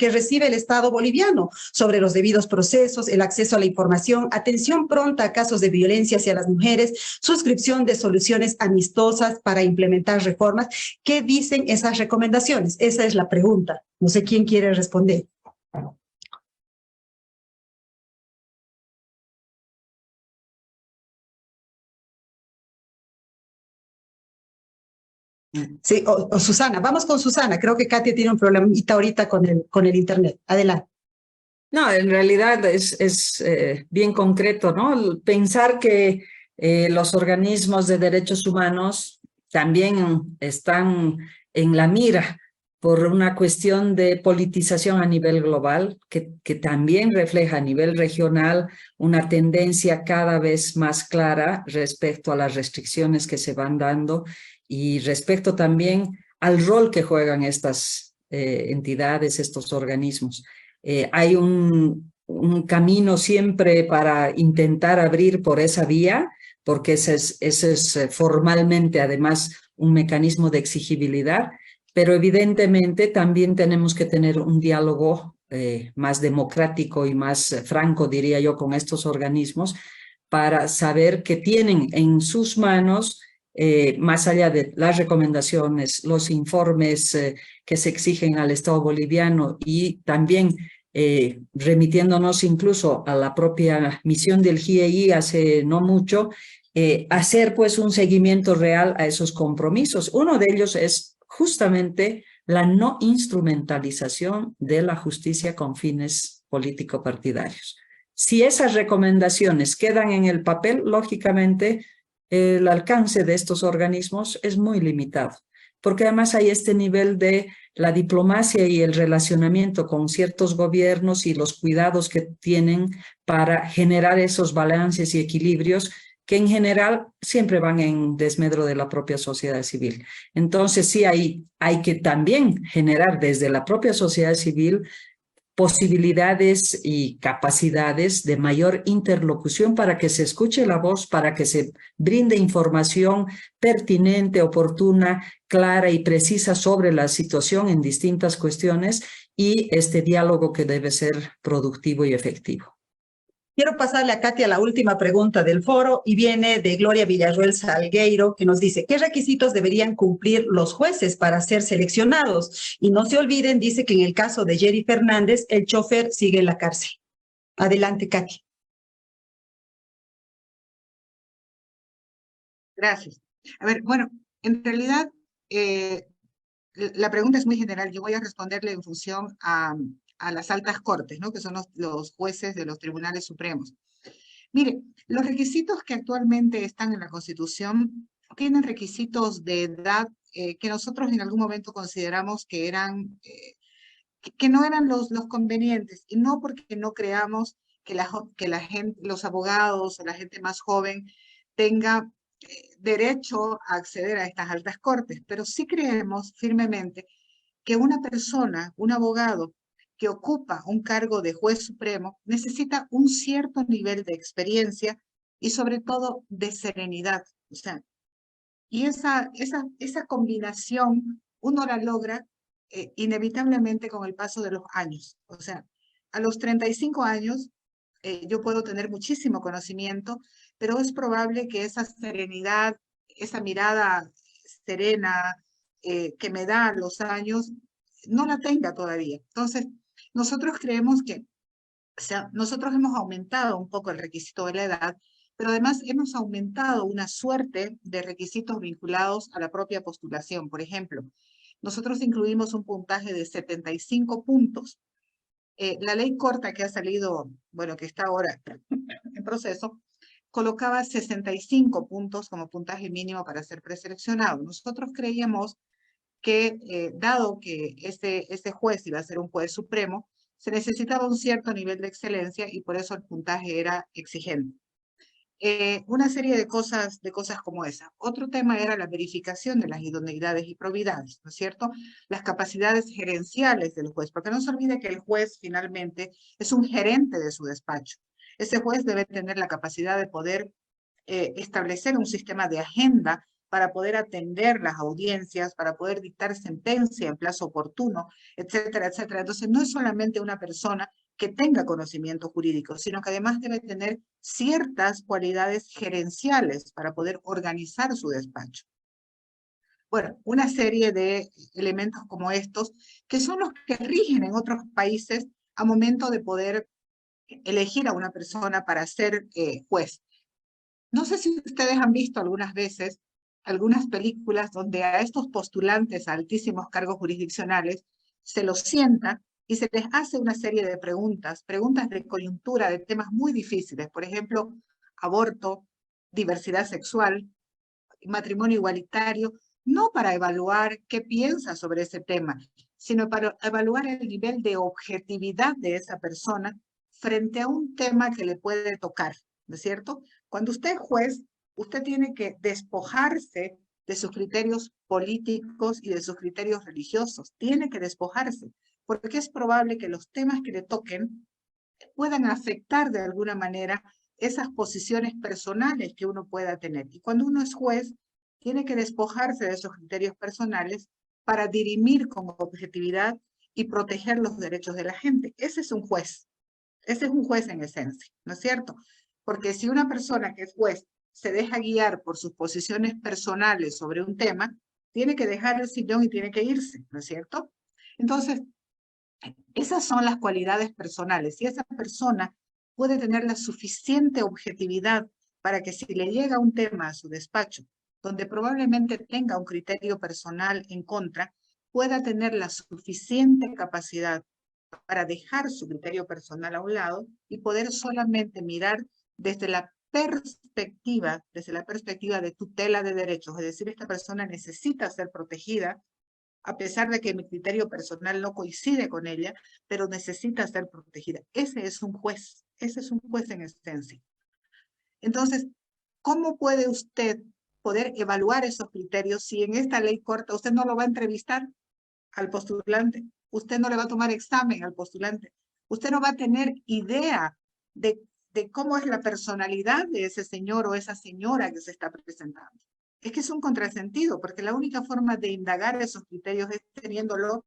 Speaker 1: recibe el Estado boliviano sobre los debidos procesos, el acceso a la información, atención pronta a casos de violencia hacia las mujeres, suscripción de soluciones amistosas para implementar reformas? ¿Qué dicen esas recomendaciones? Esa es la pregunta. No sé quién quiere responder. Sí, o Susana. Vamos con Susana. Creo que Katia tiene un problemita ahorita con el internet. Adelante.
Speaker 2: No, en realidad es bien concreto, ¿no? Pensar que los organismos de derechos humanos también están en la mira por una cuestión de politización a nivel global, que también refleja a nivel regional una tendencia cada vez más clara respecto a las restricciones que se van dando y respecto también al rol que juegan estas entidades, estos organismos. Hay un camino siempre para intentar abrir por esa vía, porque ese es formalmente además un mecanismo de exigibilidad, pero evidentemente también tenemos que tener un diálogo más democrático y más franco, diría yo, con estos organismos, para saber que tienen en sus manos, más allá de las recomendaciones, los informes que se exigen al Estado boliviano y también remitiéndonos incluso a la propia misión del GIEI hace no mucho, hacer pues un seguimiento real a esos compromisos. Uno de ellos es justamente la no instrumentalización de la justicia con fines político-partidarios. Si esas recomendaciones quedan en el papel, lógicamente el alcance de estos organismos es muy limitado, porque además hay este nivel de la diplomacia y el relacionamiento con ciertos gobiernos y los cuidados que tienen para generar esos balances y equilibrios que en general siempre van en desmedro de la propia sociedad civil. Entonces sí hay que también generar desde la propia sociedad civil posibilidades y capacidades de mayor interlocución para que se escuche la voz, para que se brinde información pertinente, oportuna, clara y precisa sobre la situación en distintas cuestiones y este diálogo que debe ser productivo y efectivo.
Speaker 1: Quiero pasarle a Katia la última pregunta del foro y viene de Gloria Villarruel Salgueiro, que nos dice, ¿qué requisitos deberían cumplir los jueces para ser seleccionados? Y no se olviden, dice que en el caso de Jerry Fernández, el chofer sigue en la cárcel. Adelante, Katia.
Speaker 4: Gracias. A ver, bueno, en realidad la pregunta es muy general. Yo voy a responderle en función a las altas cortes, ¿no? Que son los jueces de los tribunales supremos. Mire, los requisitos que actualmente están en la Constitución tienen requisitos de edad que nosotros en algún momento consideramos que eran, que no eran los convenientes, y no porque no creamos que la gente, los abogados o la gente más joven tenga derecho a acceder a estas altas cortes, pero sí creemos firmemente que una persona, un abogado que ocupa un cargo de juez supremo necesita un cierto nivel de experiencia y sobre todo de serenidad. O sea, y esa combinación uno la logra inevitablemente con el paso de los años. O sea, a los 35 años yo puedo tener muchísimo conocimiento, pero es probable que esa serenidad, esa mirada serena que me da los años, no la tenga todavía. Entonces, nosotros creemos que, o sea, nosotros hemos aumentado un poco el requisito de la edad, pero además hemos aumentado una suerte de requisitos vinculados a la propia postulación. Por ejemplo, nosotros incluimos un puntaje de 75 puntos. La ley corta que ha salido, bueno, que está ahora en proceso, colocaba 65 puntos como puntaje mínimo para ser preseleccionado. Nosotros creíamos que, dado que ese juez iba a ser un juez supremo, se necesitaba un cierto nivel de excelencia y por eso el puntaje era exigente. Una serie de cosas como esa. Otro tema era la verificación de las idoneidades y probidades, ¿no es cierto? Las capacidades gerenciales del juez, porque no se olvide que el juez finalmente es un gerente de su despacho. Ese juez debe tener la capacidad de poder establecer un sistema de agenda para poder atender las audiencias, para poder dictar sentencia en plazo oportuno, etcétera, etcétera. Entonces, no es solamente una persona que tenga conocimiento jurídico, sino que además debe tener ciertas cualidades gerenciales para poder organizar su despacho. Bueno, una serie de elementos como estos, que son los que rigen en otros países a momento de poder elegir a una persona para ser juez. No sé si ustedes han visto algunas veces algunas películas donde a estos postulantes a altísimos cargos jurisdiccionales se los sienta y se les hace una serie de preguntas de coyuntura, de temas muy difíciles. Por ejemplo, aborto, diversidad sexual, matrimonio igualitario, no para evaluar qué piensa sobre ese tema, sino para evaluar el nivel de objetividad de esa persona frente a un tema que le puede tocar, ¿no es cierto? Cuando usted es juez, usted tiene que despojarse de sus criterios políticos y de sus criterios religiosos. Tiene que despojarse, porque es probable que los temas que le toquen puedan afectar de alguna manera esas posiciones personales que uno pueda tener. Y cuando uno es juez, tiene que despojarse de esos criterios personales para dirimir con objetividad y proteger los derechos de la gente. Ese es un juez. Ese es un juez en esencia, ¿no es cierto? Porque si una persona que es juez se deja guiar por sus posiciones personales sobre un tema, tiene que dejar el sillón y tiene que irse, ¿no es cierto? Entonces, esas son las cualidades personales. Y esa persona puede tener la suficiente objetividad para que si le llega un tema a su despacho, donde probablemente tenga un criterio personal en contra, pueda tener la suficiente capacidad para dejar su criterio personal a un lado y poder solamente mirar desde la perspectiva de tutela de derechos. Es decir, esta persona necesita ser protegida a pesar de que mi criterio personal no coincide con ella, pero necesita ser protegida. Ese es un juez en esencia. Entonces, ¿cómo puede usted poder evaluar esos criterios si en esta ley corta usted no lo va a entrevistar al postulante? Usted no le va a tomar examen al postulante. Usted no va a tener idea de cómo es la personalidad de ese señor o esa señora que se está presentando. Es que es un contrasentido, porque la única forma de indagar esos criterios es teniéndolo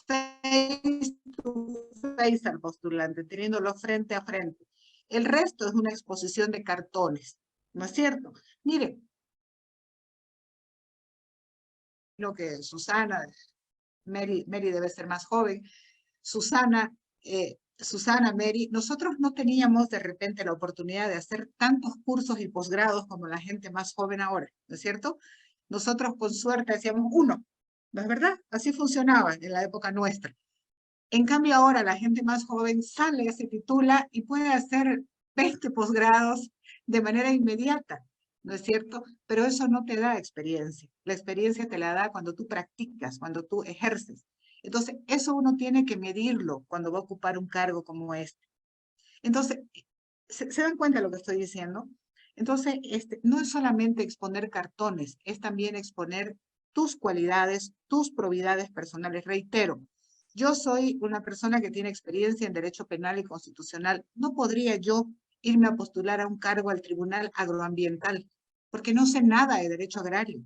Speaker 4: face to face al postulante, teniéndolo frente a frente. El resto es una exposición de cartones, ¿no es cierto? Mire, lo que Susana, Mary debe ser más joven, Susana, Mary, nosotros no teníamos de repente la oportunidad de hacer tantos cursos y posgrados como la gente más joven ahora, ¿no es cierto? Nosotros con suerte hacíamos uno, ¿no es verdad? Así funcionaba en la época nuestra. En cambio ahora la gente más joven sale, se titula y puede hacer 20 posgrados de manera inmediata, ¿no es cierto? Pero eso no te da experiencia. La experiencia te la da cuando tú practicas, cuando tú ejerces. Entonces, eso uno tiene que medirlo cuando va a ocupar un cargo como este. Entonces, ¿se dan cuenta de lo que estoy diciendo? Entonces, no es solamente exponer cartones, es también exponer tus cualidades, tus probidades personales. Reitero, yo soy una persona que tiene experiencia en derecho penal y constitucional. No podría yo irme a postular a un cargo al Tribunal Agroambiental, porque no sé nada de derecho agrario.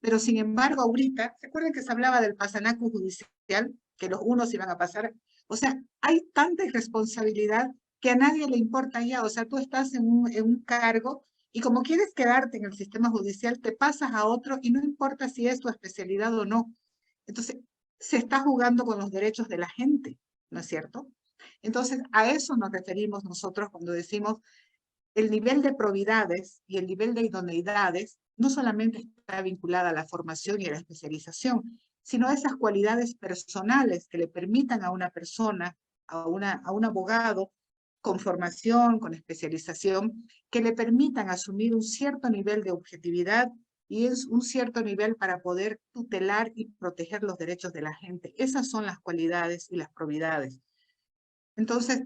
Speaker 4: Pero sin embargo, ahorita, ¿se acuerdan que se hablaba del pasanaco judicial? Que los unos iban a pasar. O sea, hay tanta irresponsabilidad que a nadie le importa ya. O sea, tú estás en un cargo y como quieres quedarte en el sistema judicial, te pasas a otro y no importa si es tu especialidad o no. Entonces, se está jugando con los derechos de la gente, ¿no es cierto? Entonces, a eso nos referimos nosotros cuando decimos el nivel de probidades y el nivel de idoneidades no solamente está vinculada a la formación y a la especialización, sino a esas cualidades personales que le permitan a una persona, a un abogado con formación, con especialización, que le permitan asumir un cierto nivel de objetividad y es un cierto nivel para poder tutelar y proteger los derechos de la gente. Esas son las cualidades y las probidades. Entonces,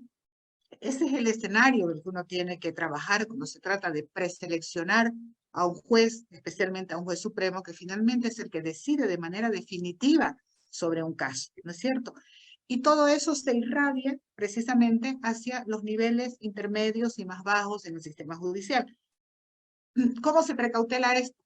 Speaker 4: ese es el escenario en el que uno tiene que trabajar cuando se trata de preseleccionar a un juez, especialmente a un juez supremo, que finalmente es el que decide de manera definitiva sobre un caso, ¿no es cierto? Y todo eso se irradia precisamente hacia los niveles intermedios y más bajos en el sistema judicial. ¿Cómo se precautela esto?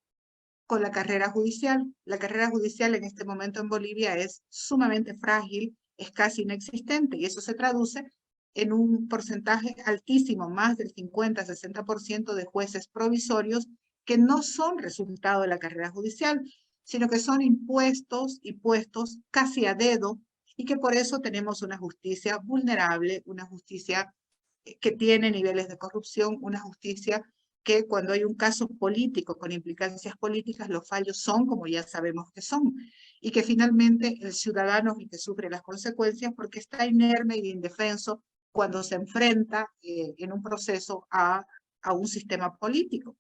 Speaker 4: Con la carrera judicial. La carrera judicial en este momento en Bolivia es sumamente frágil, es casi inexistente, y eso se traduce en un porcentaje altísimo, más del 50-60% de jueces provisorios que no son resultado de la carrera judicial, sino que son impuestos y puestos casi a dedo, y que por eso tenemos una justicia vulnerable, una justicia que tiene niveles de corrupción, una justicia que cuando hay un caso político con implicancias políticas, los fallos son como ya sabemos que son, y que finalmente el ciudadano es el que sufre las consecuencias porque está inerme y indefenso cuando se enfrenta en un proceso a un sistema político.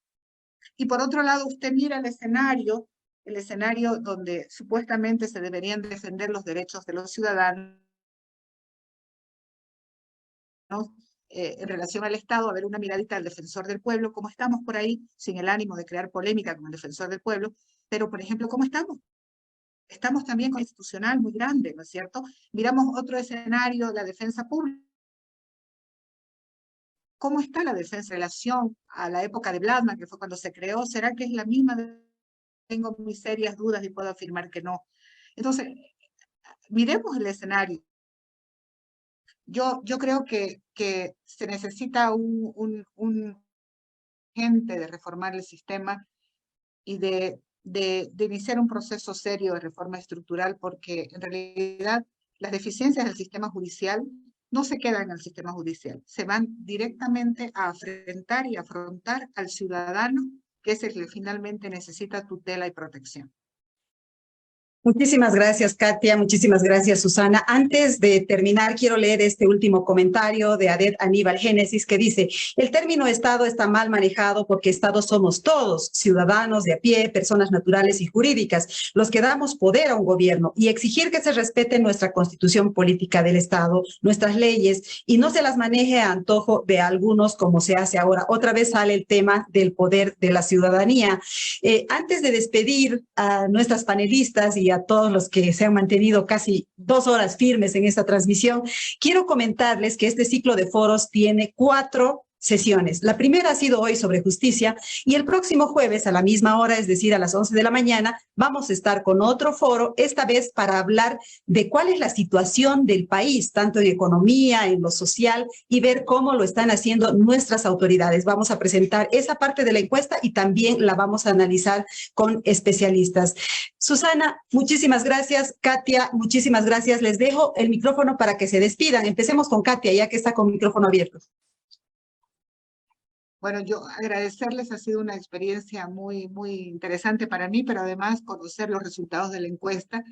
Speaker 4: Y por otro lado, usted mira el escenario donde supuestamente se deberían defender los derechos de los ciudadanos, en relación al Estado, a ver una miradita al defensor del pueblo, cómo estamos por ahí, sin el ánimo de crear polémica como el defensor del pueblo, pero por ejemplo, ¿cómo estamos? Estamos también con institucional muy grande, ¿no es cierto? Miramos otro escenario, la defensa pública. ¿Cómo está la defensa en relación a la época de Bladman, que fue cuando se creó? ¿Será que es la misma? Tengo mis serias dudas y puedo afirmar que no. Entonces, miremos el escenario. Yo creo que se necesita un gente de reformar el sistema y de iniciar un proceso serio de reforma estructural, porque en realidad las deficiencias del sistema judicial no se quedan en el sistema judicial, se van directamente a enfrentar y afrontar al ciudadano, que es el que finalmente necesita tutela y protección.
Speaker 1: Muchísimas gracias, Katia. Muchísimas gracias, Susana. Antes de terminar, quiero leer este último comentario de Adet Aníbal Génesis, que dice: el término Estado está mal manejado porque Estado somos todos, ciudadanos de a pie, personas naturales y jurídicas, los que damos poder a un gobierno, y exigir que se respete nuestra constitución política del Estado, nuestras leyes, y no se las maneje a antojo de algunos como se hace ahora. Otra vez sale el tema del poder de la ciudadanía. Antes de despedir a nuestras panelistas y a todos los que se han mantenido casi 2 horas firmes en esta transmisión, quiero comentarles que este ciclo de foros tiene 4 sesiones. La primera ha sido hoy sobre justicia y el próximo jueves a la misma hora, es decir, a las 11 de la mañana, vamos a estar con otro foro, esta vez para hablar de cuál es la situación del país, tanto en economía, en lo social, y ver cómo lo están haciendo nuestras autoridades. Vamos a presentar esa parte de la encuesta y también la vamos a analizar con especialistas. Susana, muchísimas gracias. Katia, muchísimas gracias. Les dejo el micrófono para que se despidan. Empecemos con Katia, ya que está con micrófono abierto.
Speaker 4: Bueno, yo agradecerles, ha sido una experiencia muy interesante para mí, pero además conocer los resultados de la encuesta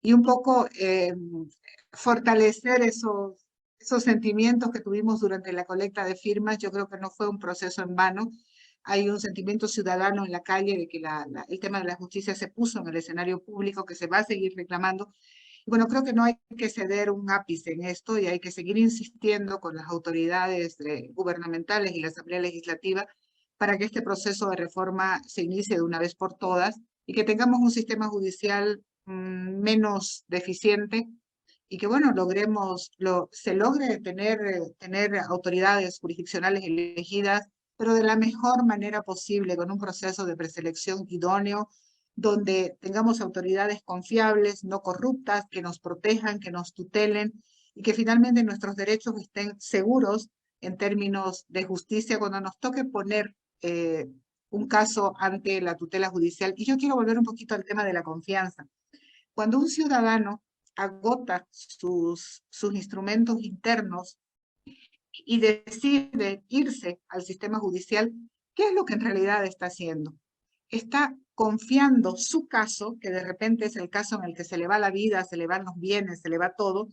Speaker 4: y un poco fortalecer esos esos sentimientos que tuvimos durante la colecta de firmas, yo creo que no fue un proceso en vano. Hay un sentimiento ciudadano en la calle de que el tema de la justicia se puso en el escenario público, que se va a seguir reclamando. Y bueno, creo que no hay que ceder un ápice en esto y hay que seguir insistiendo con las autoridades gubernamentales y la Asamblea Legislativa para que este proceso de reforma se inicie de una vez por todas y que tengamos un sistema judicial menos deficiente y que, bueno, se logre tener autoridades jurisdiccionales elegidas, pero de la mejor manera posible, con un proceso de preselección idóneo, donde tengamos autoridades confiables, no corruptas, que nos protejan, que nos tutelen, y que finalmente nuestros derechos estén seguros en términos de justicia cuando nos toque poner un caso ante la tutela judicial. Y yo quiero volver un poquito al tema de la confianza. Cuando un ciudadano agota sus instrumentos internos y decide irse al sistema judicial, ¿qué es lo que en realidad está haciendo? Está confiando su caso, que de repente es el caso en el que se le va la vida, se le van los bienes, se le va todo,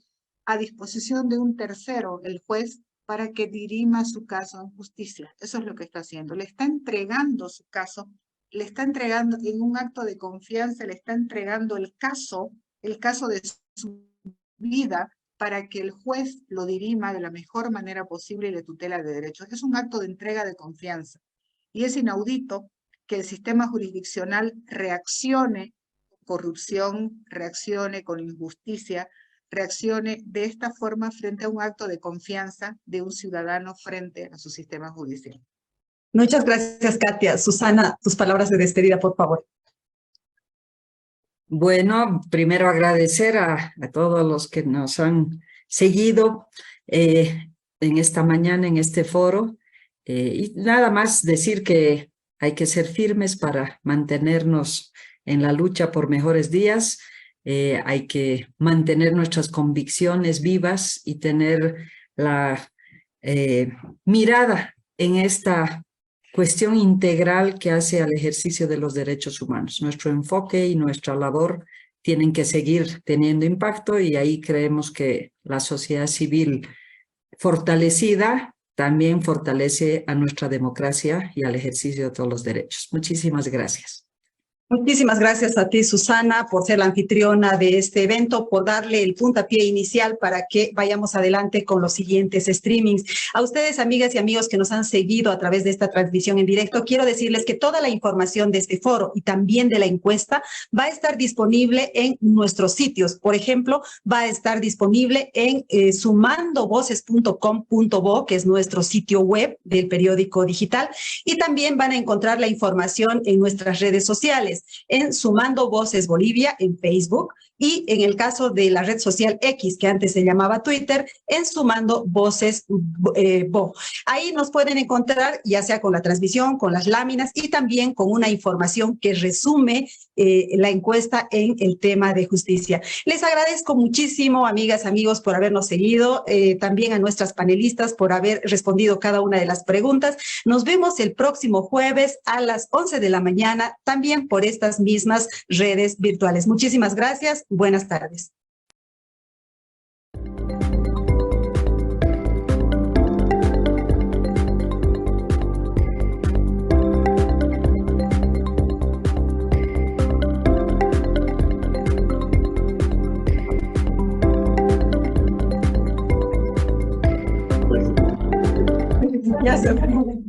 Speaker 4: a disposición de un tercero, el juez, para que dirima su caso en justicia. Eso es lo que está haciendo. Le está entregando su caso, le está entregando en un acto de confianza, le está entregando el caso de su vida para que el juez lo dirima de la mejor manera posible y le tutela de derechos. Es un acto de entrega de confianza. Y es inaudito que el sistema jurisdiccional reaccione con corrupción, reaccione con injusticia, reaccione de esta forma frente a un acto de confianza de un ciudadano frente a su sistema judicial.
Speaker 1: Muchas gracias, Katia. Susana, tus palabras de despedida, por favor.
Speaker 2: Bueno, primero agradecer a todos los que nos han seguido en esta mañana, en este foro. Y nada más decir que hay que ser firmes para mantenernos en la lucha por mejores días. Hay que mantener nuestras convicciones vivas y tener la mirada en esta cuestión integral que hace al ejercicio de los derechos humanos. Nuestro enfoque y nuestra labor tienen que seguir teniendo impacto y ahí creemos que la sociedad civil fortalecida también fortalece a nuestra democracia y al ejercicio de todos los derechos. Muchísimas gracias.
Speaker 1: Muchísimas gracias a ti, Susana, por ser la anfitriona de este evento, por darle el puntapié inicial para que vayamos adelante con los siguientes streamings. A ustedes, amigas y amigos que nos han seguido a través de esta transmisión en directo, quiero decirles que toda la información de este foro y también de la encuesta va a estar disponible en nuestros sitios. Por ejemplo, va a estar disponible en sumandovoces.com.bo, que es nuestro sitio web del periódico digital, y también van a encontrar la información en nuestras redes sociales, en Sumando Voces Bolivia en Facebook y en el caso de la red social X, que antes se llamaba Twitter, en Sumando Voces Bo. Ahí nos pueden encontrar ya sea con la transmisión, con las láminas y también con una información que resume la encuesta en el tema de justicia. Les agradezco muchísimo, amigas, amigos, por habernos seguido, también a nuestras panelistas por haber respondido cada una de las preguntas. Nos vemos el próximo jueves a las 11 de la mañana, también por estas mismas redes virtuales. Muchísimas gracias. Buenas tardes. Ya se fue.